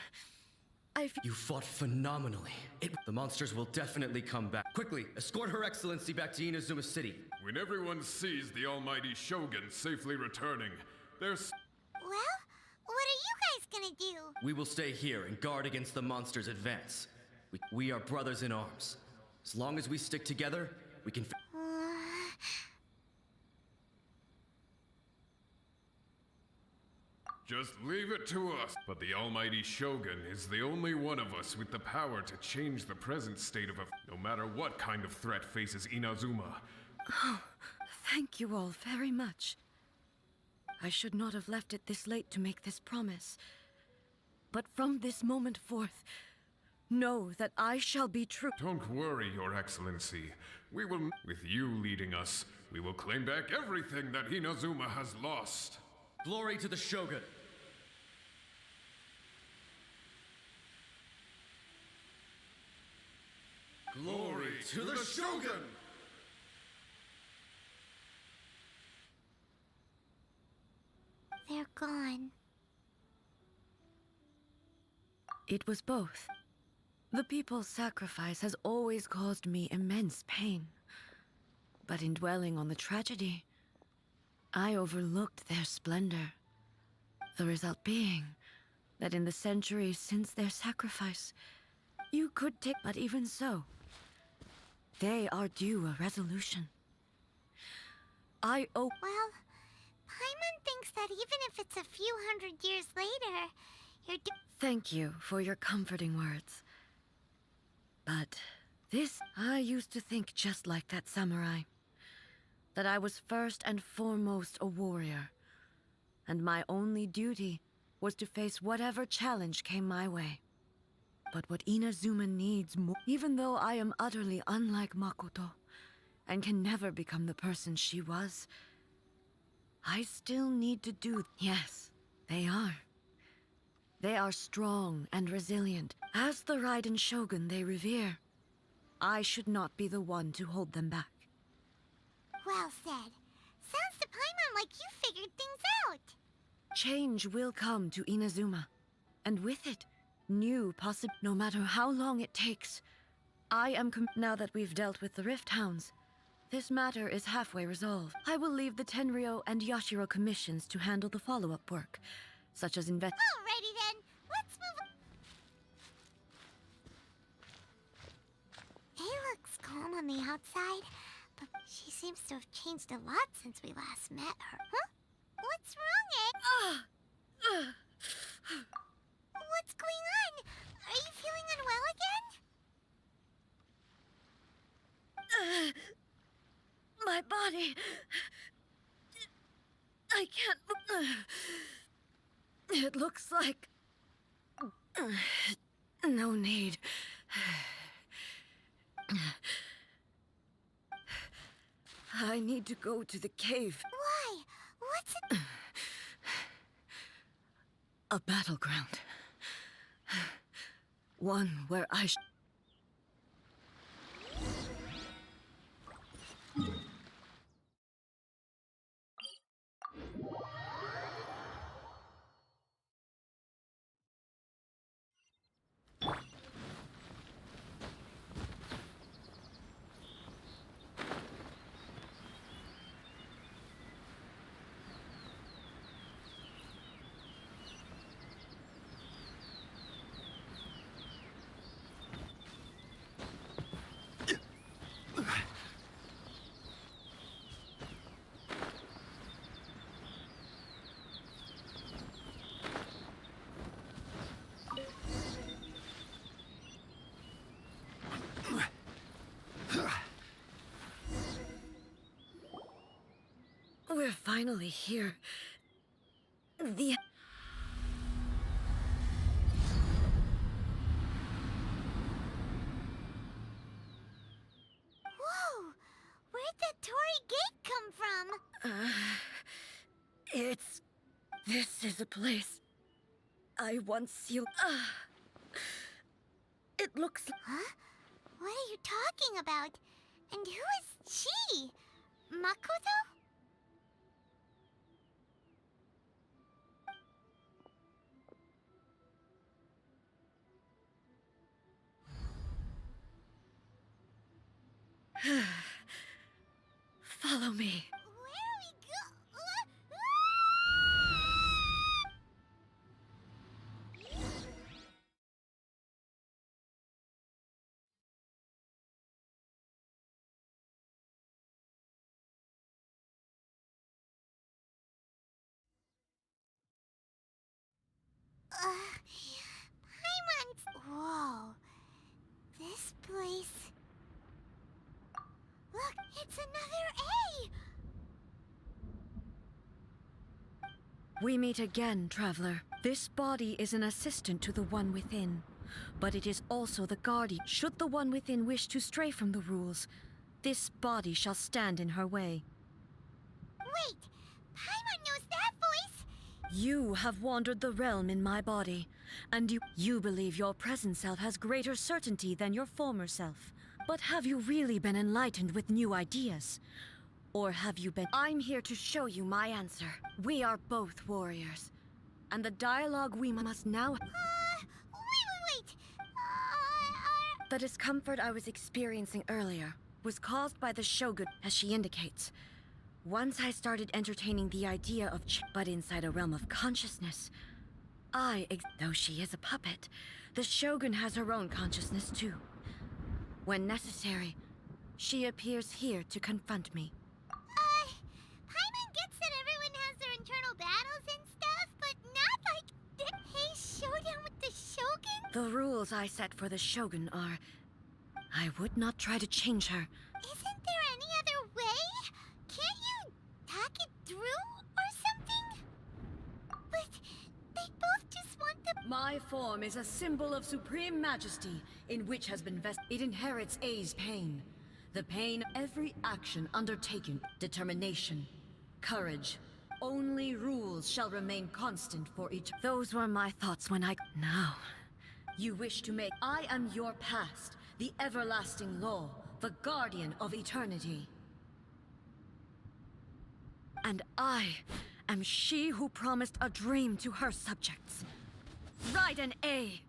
You fought phenomenally. The monsters will definitely come back. Quickly, escort Her Excellency back to Inazuma City. When everyone sees the almighty Shogun safely returning, there's— Well, what are you guys gonna do? We will stay here and guard against the monsters' advance. We are brothers in arms. As long as we stick together, we can— Just leave it to us. But the almighty Shogun is the only one of us with the power to change the present state of no matter what kind of threat faces Inazuma. Oh, thank you all very much. I should not have left it this late to make this promise. But from this moment forth, know that I shall be true. Don't worry, Your Excellency. We will— With you leading us, we will claim back everything that Inazuma has lost. Glory to the Shogun! Glory to the Shogun! They're gone. It was both. The people's sacrifice has always caused me immense pain. But in dwelling on the tragedy, I overlooked their splendor. The result being that in the centuries since their sacrifice, you could take— But even so, they are due a resolution. I owe— Well, Paimon thinks that even if it's a few hundred years later, you're Thank you for your comforting words. But I used to think just like that samurai. That I was first and foremost a warrior. And my only duty was to face whatever challenge came my way. But what Inazuma needs more— Even though I am utterly unlike Makoto, and can never become the person she was, I still need to do— Yes, they are. They are strong and resilient. As the Raiden Shogun they revere, I should not be the one to hold them back. Well said. Sounds to Paimon like you figured things out. Change will come to Inazuma, and with it, new no matter how long it takes. I am now that we've dealt with the Rift Hounds, this matter is halfway resolved. I will leave the Tenryo and Yashiro commissions to handle the follow-up work, such as Alrighty then, let's move on. He looks calm on the outside, but she seems to have changed a lot since we last met her. Huh? What's wrong, eh? What's going on? Are you feeling unwell again? My body. I can't. It looks like. No need. I need to go to the cave. Why? What's it? A battleground. One where I We're finally here. The... Whoa! Where'd that Torii gate come from? It's... This is a place I once sealed... It looks... Huh? What are you talking about? And who is she? Makoto? Follow me. Where are we Paimon! Whoa. This place... Look, it's another A! We meet again, traveler. This body is an assistant to the one within, but it is also the guardian. Should the one within wish to stray from the rules, this body shall stand in her way. Wait! Paimon knows that voice! You have wandered the realm in my body, and you believe your present self has greater certainty than your former self. But have you really been enlightened with new ideas? Or have you been... I'm here to show you my answer. We are both warriors. And the dialogue we must now... Wait! The discomfort I was experiencing earlier was caused by the Shogun, as she indicates. Once I started entertaining the idea of but inside a realm of consciousness, though she is a puppet, the Shogun has her own consciousness too. When necessary, she appears here to confront me. Paimon gets that everyone has their internal battles and stuff, but not like Hei's showdown with the Shogun? The rules I set for the Shogun are... I would not try to change her. Isn't there any other way? Can't you talk it through or something? But they both just want the... My form is a symbol of supreme majesty, in which has been vested. It inherits A's pain. The pain of every action undertaken, determination, courage. Only rules shall remain constant for each. Those were my thoughts when I... Now, you wish to make... I am your past, the everlasting law, the guardian of eternity. And I am she who promised a dream to her subjects. Raiden A.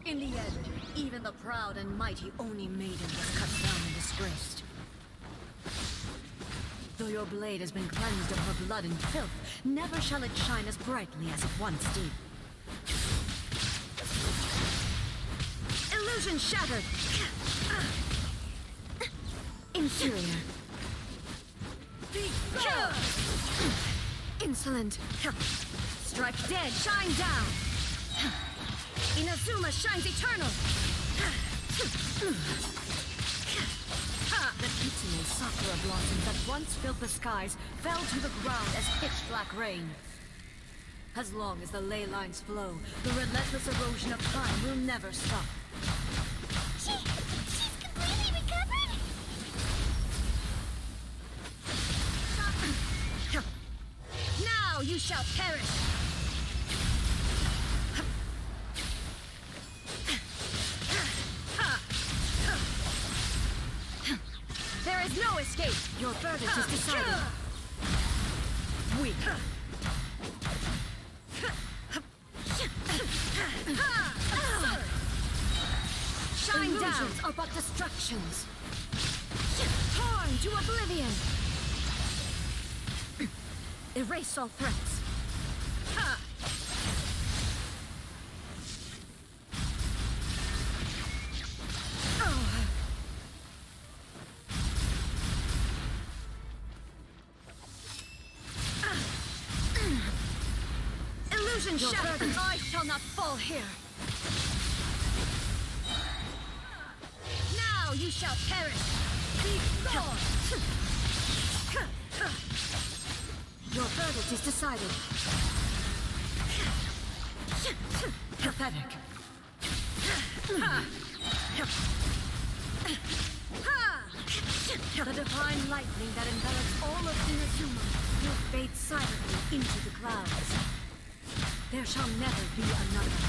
In the end, even the proud and mighty Oni Maiden was cut down and disgraced. Though your blade has been cleansed of her blood and filth, never shall it shine as brightly as it once did. Illusion shattered! Inferior. Be gone! Insolent! Strike dead, shine down! Inazuma shines eternal! The Kitsune sakura blossoms that once filled the skies fell to the ground as pitch-black rain. As long as the ley lines flow, the relentless erosion of time will never stop. She's completely recovered? Now you shall perish! There is no escape! Your verdict is decided. Weak. Shine down are but distractions. Torn to oblivion. Erase all threats. Illusion shattered. I shall not fall here. Now you shall perish. Be gone. Your verdict is decided. Pathetic. The divine lightning that envelops all of Inazuma will fade silently into the clouds. There shall never be another.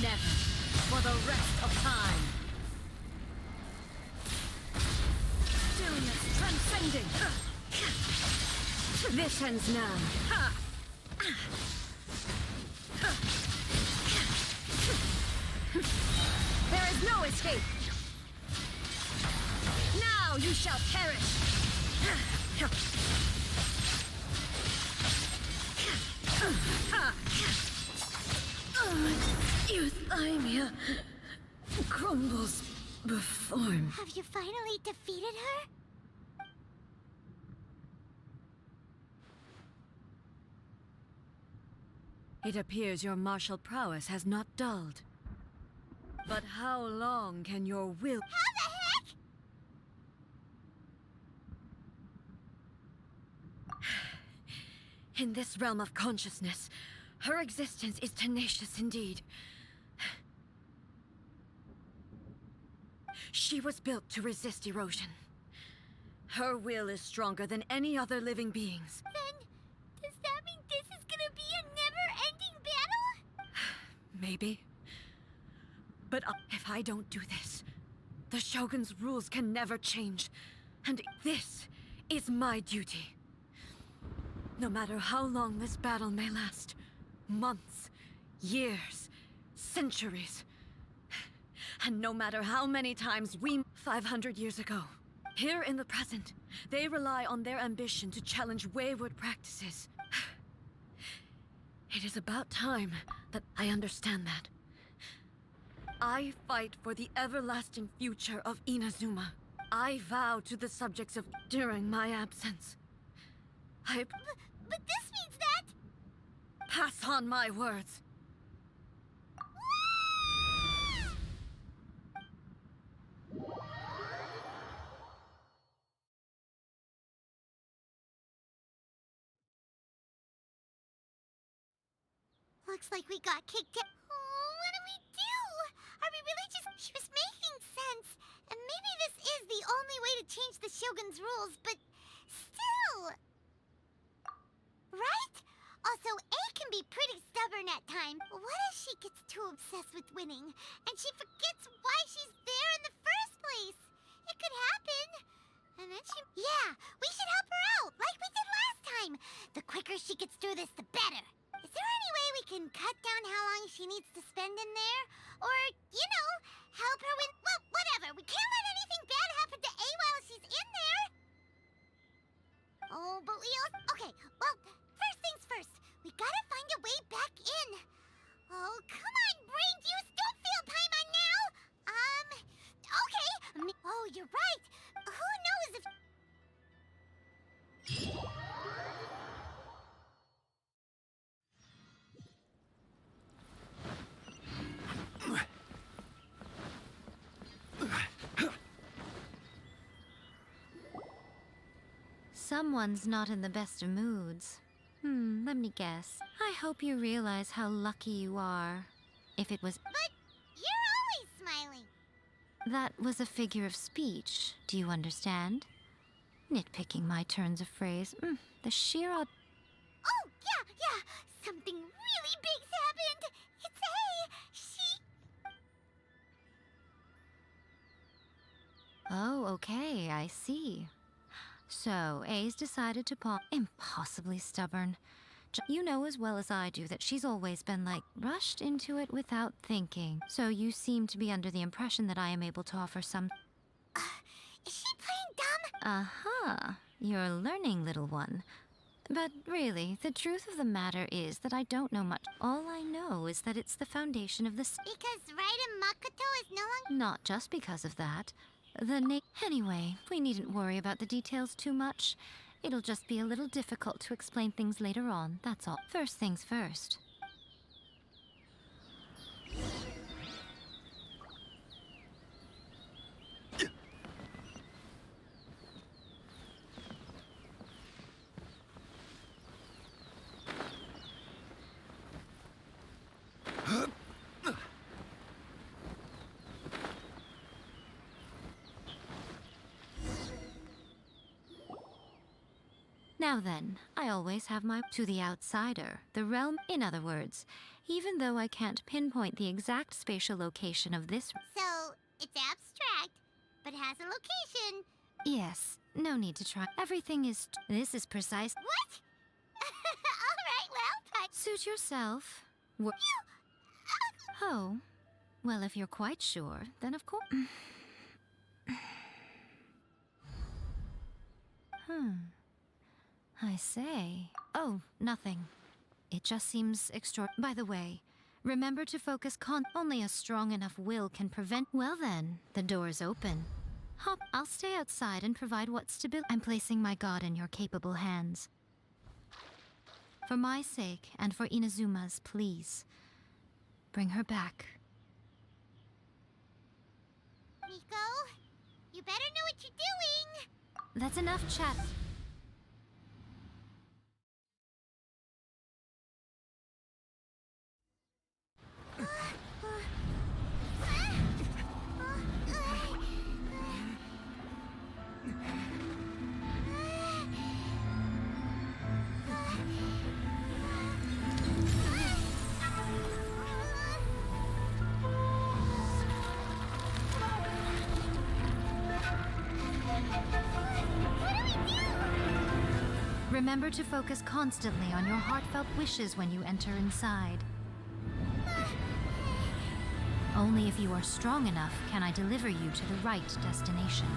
Never. For the rest of time. Stillness transcending. This ends now. There is no escape. Now you shall perish. Euthymia crumbles before me. Have you finally defeated her? It appears your martial prowess has not dulled. But how long can your will... How the heck? In this realm of consciousness, her existence is tenacious indeed. She was built to resist erosion. Her will is stronger than any other living being's. Then, does that mean this is gonna be a never-ending battle? Maybe. But if I don't do this, the Shogun's rules can never change. And this is my duty. No matter how long this battle may last, months, years, centuries, and no matter how many times 500 years ago, here in the present, they rely on their ambition to challenge wayward practices. It is about time that I understand that. I fight for the everlasting future of Inazuma. I vow to the subjects of during my absence. But this means that... Pass on my words. Looks like we got kicked out. Oh, what do we do? Are we really just... She was making sense. And maybe this is the only way to change the Shogun's rules, but still... Right? Also, A can be pretty stubborn at times. What if she gets too obsessed with winning, and she forgets why she's there in the first place? It could happen. And then she... Yeah, we should help her out, like we did last time. The quicker she gets through this, the better. Is there any way we can cut down how long she needs to spend in there? Or, you know, help her win... Well, whatever. We can't let anything bad happen to A while she's in there. Oh, but we all... Okay, well, first things first. We gotta find a way back in. Oh, come on, brain juice. Don't fail Paimon now. Okay. Oh, you're right. Who knows if... Someone's not in the best of moods. Let me guess. I hope you realize how lucky you are. If it was... But you're always smiling. That was a figure of speech. Do you understand? Nitpicking my turns of phrase. The sheer odd... Oh, yeah. Something really big's happened. It's A. Oh, okay, I see. So, A's decided to paw. Impossibly stubborn. You know as well as I do that she's always been, like, rushed into it without thinking. So you seem to be under the impression that I am able to offer some... Is she playing dumb? Uh-huh. You're learning, little one. But really, the truth of the matter is that I don't know much. All I know is that it's the foundation of this... Because Raiden Makoto is no longer... Not just because of that. Anyway, we needn't worry about the details too much. It'll just be a little difficult to explain things later on, that's all. First things first. Now then, I always have my to the outsider, the realm. In other words, even though I can't pinpoint the exact spatial location of this... So, it's abstract, but has a location. Yes, no need to try. Everything is... This is precise... What? Alright, well, suit yourself. Oh, well, if you're quite sure, then of course... I say. Oh, nothing. It just seems extra... By the way, remember to focus only a strong enough will can prevent... Well then, the door's open. Hop, I'll stay outside and provide what stability... I'm placing my god in your capable hands. For my sake, and for Inazuma's, please. Bring her back. Miko, you better know what you're doing! That's enough chat. Remember to focus constantly on your heartfelt wishes when you enter inside. Only if you are strong enough can I deliver you to the right destination.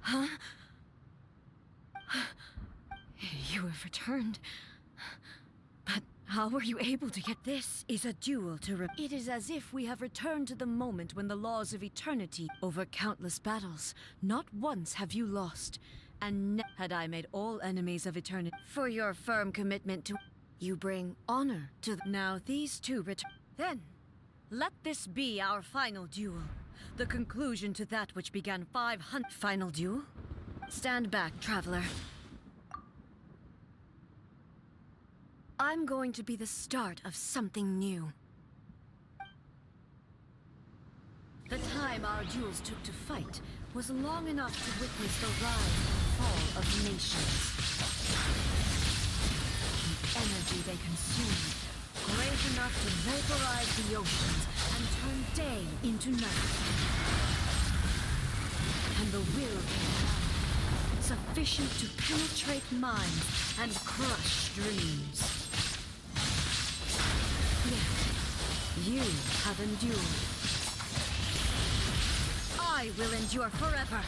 Huh? You have returned. But how were you able to get this? Is a duel to It is as if we have returned to the moment when the laws of eternity over countless battles. Not once have you lost. And had I made all enemies of eternity for your firm commitment to... You bring honor to... Now these two return... Then, let this be our final duel. The conclusion to that which began 500... Final duel? Stand back, traveler. I'm going to be the start of something new. The time our duels took to fight was long enough to witness the rise and fall of nations. The energy they consumed, great enough to vaporize the oceans and turn day into night. And the will came down, sufficient to penetrate minds and crush dreams. Yet, you have endured. I will endure forever.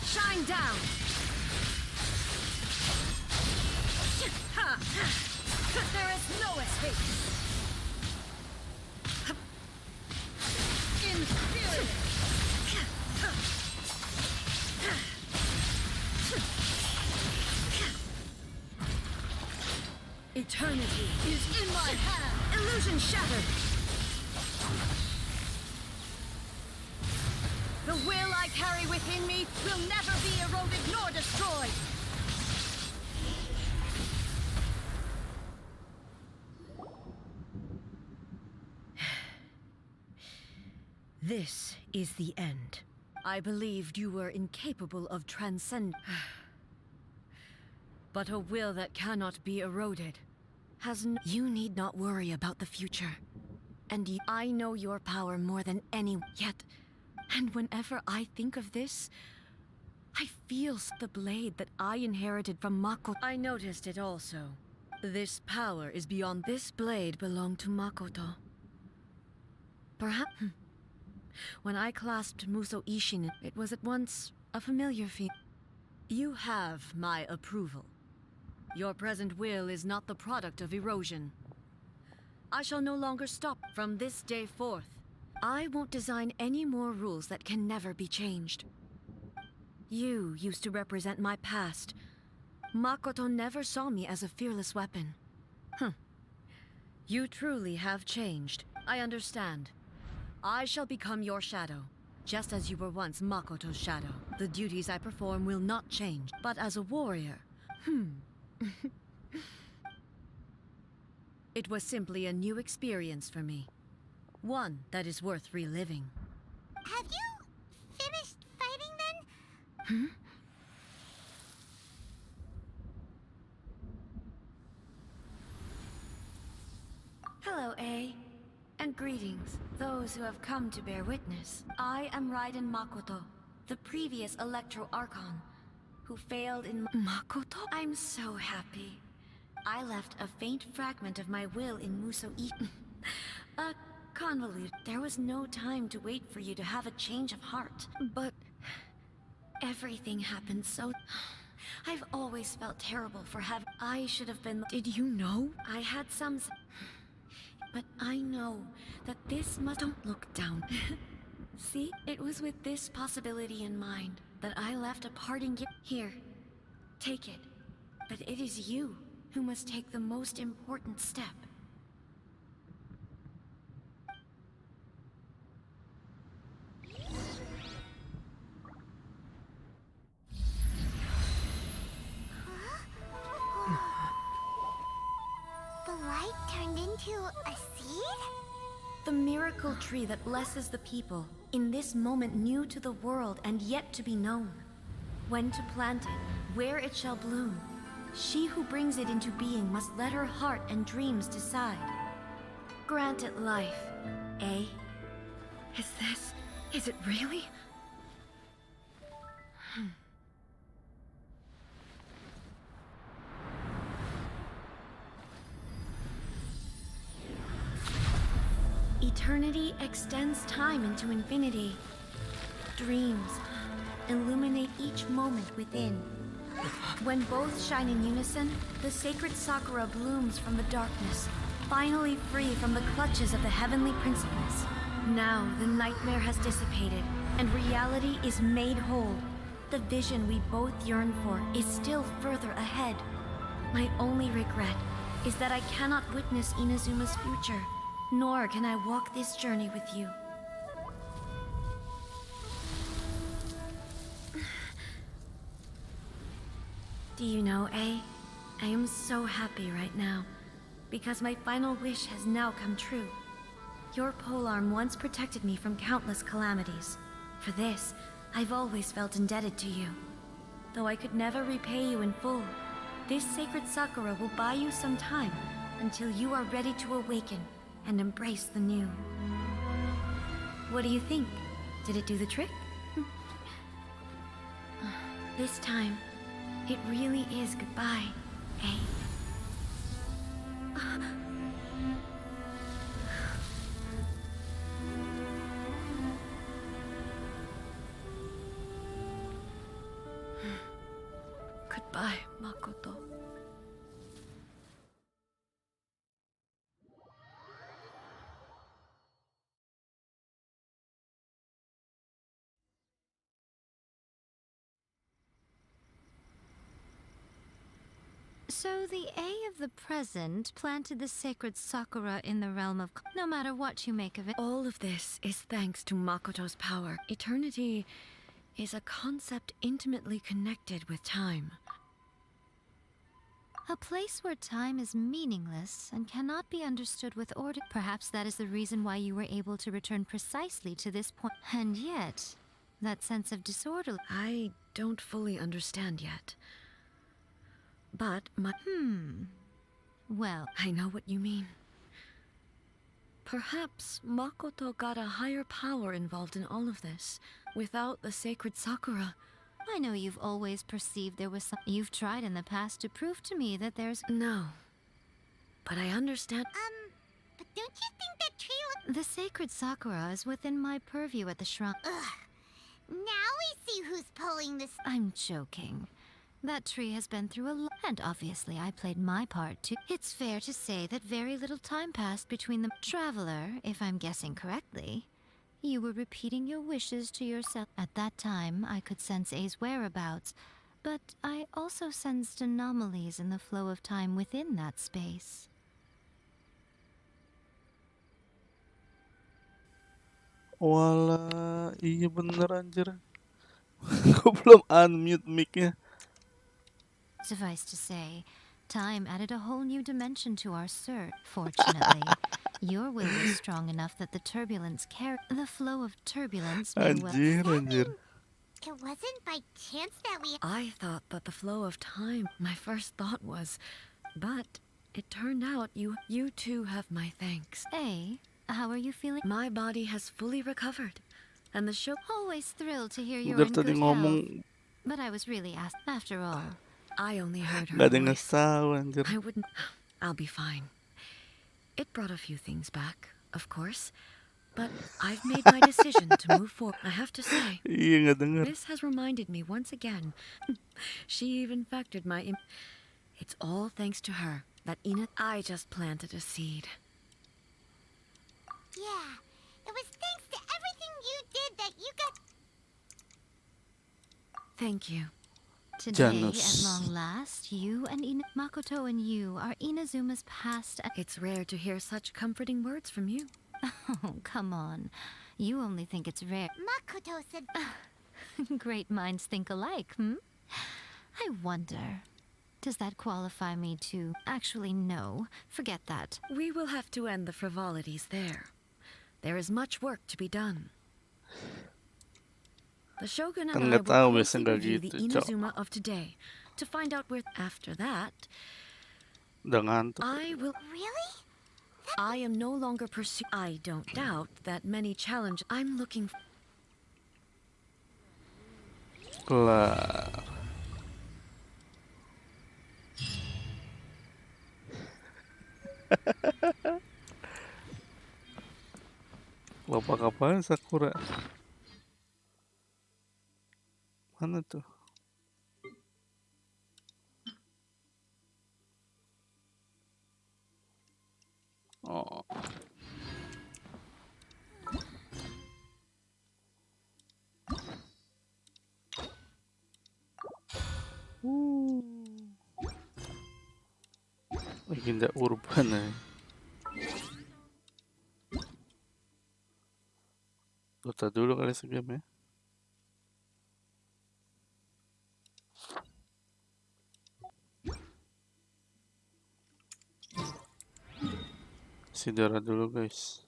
Shine down! There is no escape! Inferior! Eternity is in my hand! Illusion shattered! The will I carry within me will never be eroded nor destroyed! This is the end. I believed you were incapable of transcend. But a will that cannot be eroded has n- You need not worry about the future. And I know your power more than any yet. And whenever I think of this, I feel the blade that I inherited from Makoto. I noticed it also. This power is beyond. This blade belonged to Makoto. Perhaps when I clasped Muso Ishin, it was at once a familiar feeling. You have my approval. Your present will is not the product of erosion. I shall no longer stop from this day forth. I won't design any more rules that can never be changed. You used to represent my past. Makoto never saw me as a fearless weapon. You truly have changed. I understand. I shall become your shadow, just as you were once Makoto's shadow. The duties I perform will not change, but as a warrior, It was simply a new experience for me. One that is worth reliving. Have you finished fighting then? Hello, A. And greetings, those who have come to bear witness. I am Raiden Makoto, the previous Electro Archon, who failed in Makoto? I'm so happy. I left a faint fragment of my will in Muso Eden. A convolute. There was no time to wait for you to have a change of heart. But everything happened so... I've always felt terrible for having... I should have been... Did you know? I had some... But I know that this must... Don't look down. See? It was with this possibility in mind that I left a parting gift. Here, take it. But it is you who must take the most important step. The light turned into a seed? The miracle tree that blesses the people, in this moment new to the world and yet to be known. When to plant it, where it shall bloom. She who brings it into being must let her heart and dreams decide. Grant it life, eh? Is it really? Eternity extends time into infinity. Dreams illuminate each moment within. When both shine in unison, the sacred Sakura blooms from the darkness, finally free from the clutches of the heavenly principles. Now the nightmare has dissipated, and reality is made whole. The vision we both yearn for is still further ahead. My only regret is that I cannot witness Inazuma's future, nor can I walk this journey with you. Do you know, A? I am so happy right now, because my final wish has now come true. Your polearm once protected me from countless calamities. For this, I've always felt indebted to you. Though I could never repay you in full, this sacred Sakura will buy you some time until you are ready to awaken and embrace the new. What do you think? Did it do the trick? This time, it really is goodbye, eh? Goodbye, Makoto. So the A of the present planted the sacred sakura in the realm of... No matter what you make of it. All of this is thanks to Makoto's power. Eternity is a concept intimately connected with time. A place where time is meaningless and cannot be understood with order. Perhaps that is the reason why you were able to return precisely to this point. And yet, that sense of disorder... I don't fully understand yet. But Well, I know what you mean. Perhaps Makoto got a higher power involved in all of this. Without the sacred Sakura. I know you've always perceived there was some... You've tried in the past to prove to me that there's... No. But I understand. But don't you think that tree... The sacred Sakura is within my purview at the shrine. Ugh. Now we see who's pulling this... I'm joking. That tree has been through a lot, and obviously I played my part too. It's fair to say that very little time passed between them. Traveler, if I'm guessing correctly, you were repeating your wishes to yourself. At that time, I could sense A's whereabouts, but I also sensed anomalies in the flow of time within that space. Wala, iya bener anjir. Gue belum unmute mic-nya. Suffice to say, time added a whole new dimension to our search. Fortunately, your will was strong enough that the turbulence the flow of turbulence may well... Anjir. It wasn't by chance that we... I thought that the flow of time, my first thought was, but it turned out you too have my thanks. Hey, how are you feeling? My body has fully recovered, and the show... Always thrilled to hear you're Udah in tadi good ngomong, health. But I was really asked, after all. I only heard her gak ada yang voice. tahu anjir. I wouldn't... I'll be fine. It brought a few things back, of course. But I've made my decision to move forward. I have to say, Iya gak denger. this has reminded me once again. She even factored my... It's all thanks to her that I just planted a seed. Yeah, it was thanks to everything you did that you got... Thank you. Today, Janus. at long last, you and Makoto and you are Inazuma's past... It's rare to hear such comforting words from you. Oh, come on. You only think it's rare. Makoto said... Great minds think alike, I wonder... Does that qualify me to... Actually, no. Forget that. We will have to end the frivolities there. There is much work to be done. The Shogun and Kan I nggak tahu will biasa closely nggak review the gitu, Cok. Inazuma of today to find out where... After that, Udah ngantuk. I will... Really? I am no longer pursuing... I don't doubt that many challenge... I'm looking... Kelar. Lopak apaan Sakura? Mana tuh? Oh. Legenda urban ya. Dota dulu kali segame ya. Sidara dulu guys.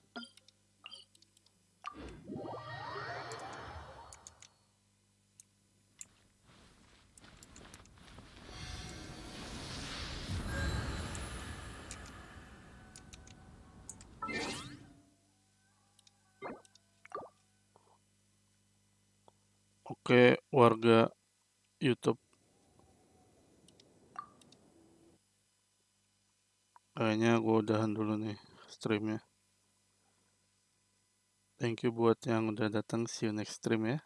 Oke, warga YouTube. Kayaknya gue udahan dulu nih streamnya. Thank you buat yang udah datang. See you next stream ya.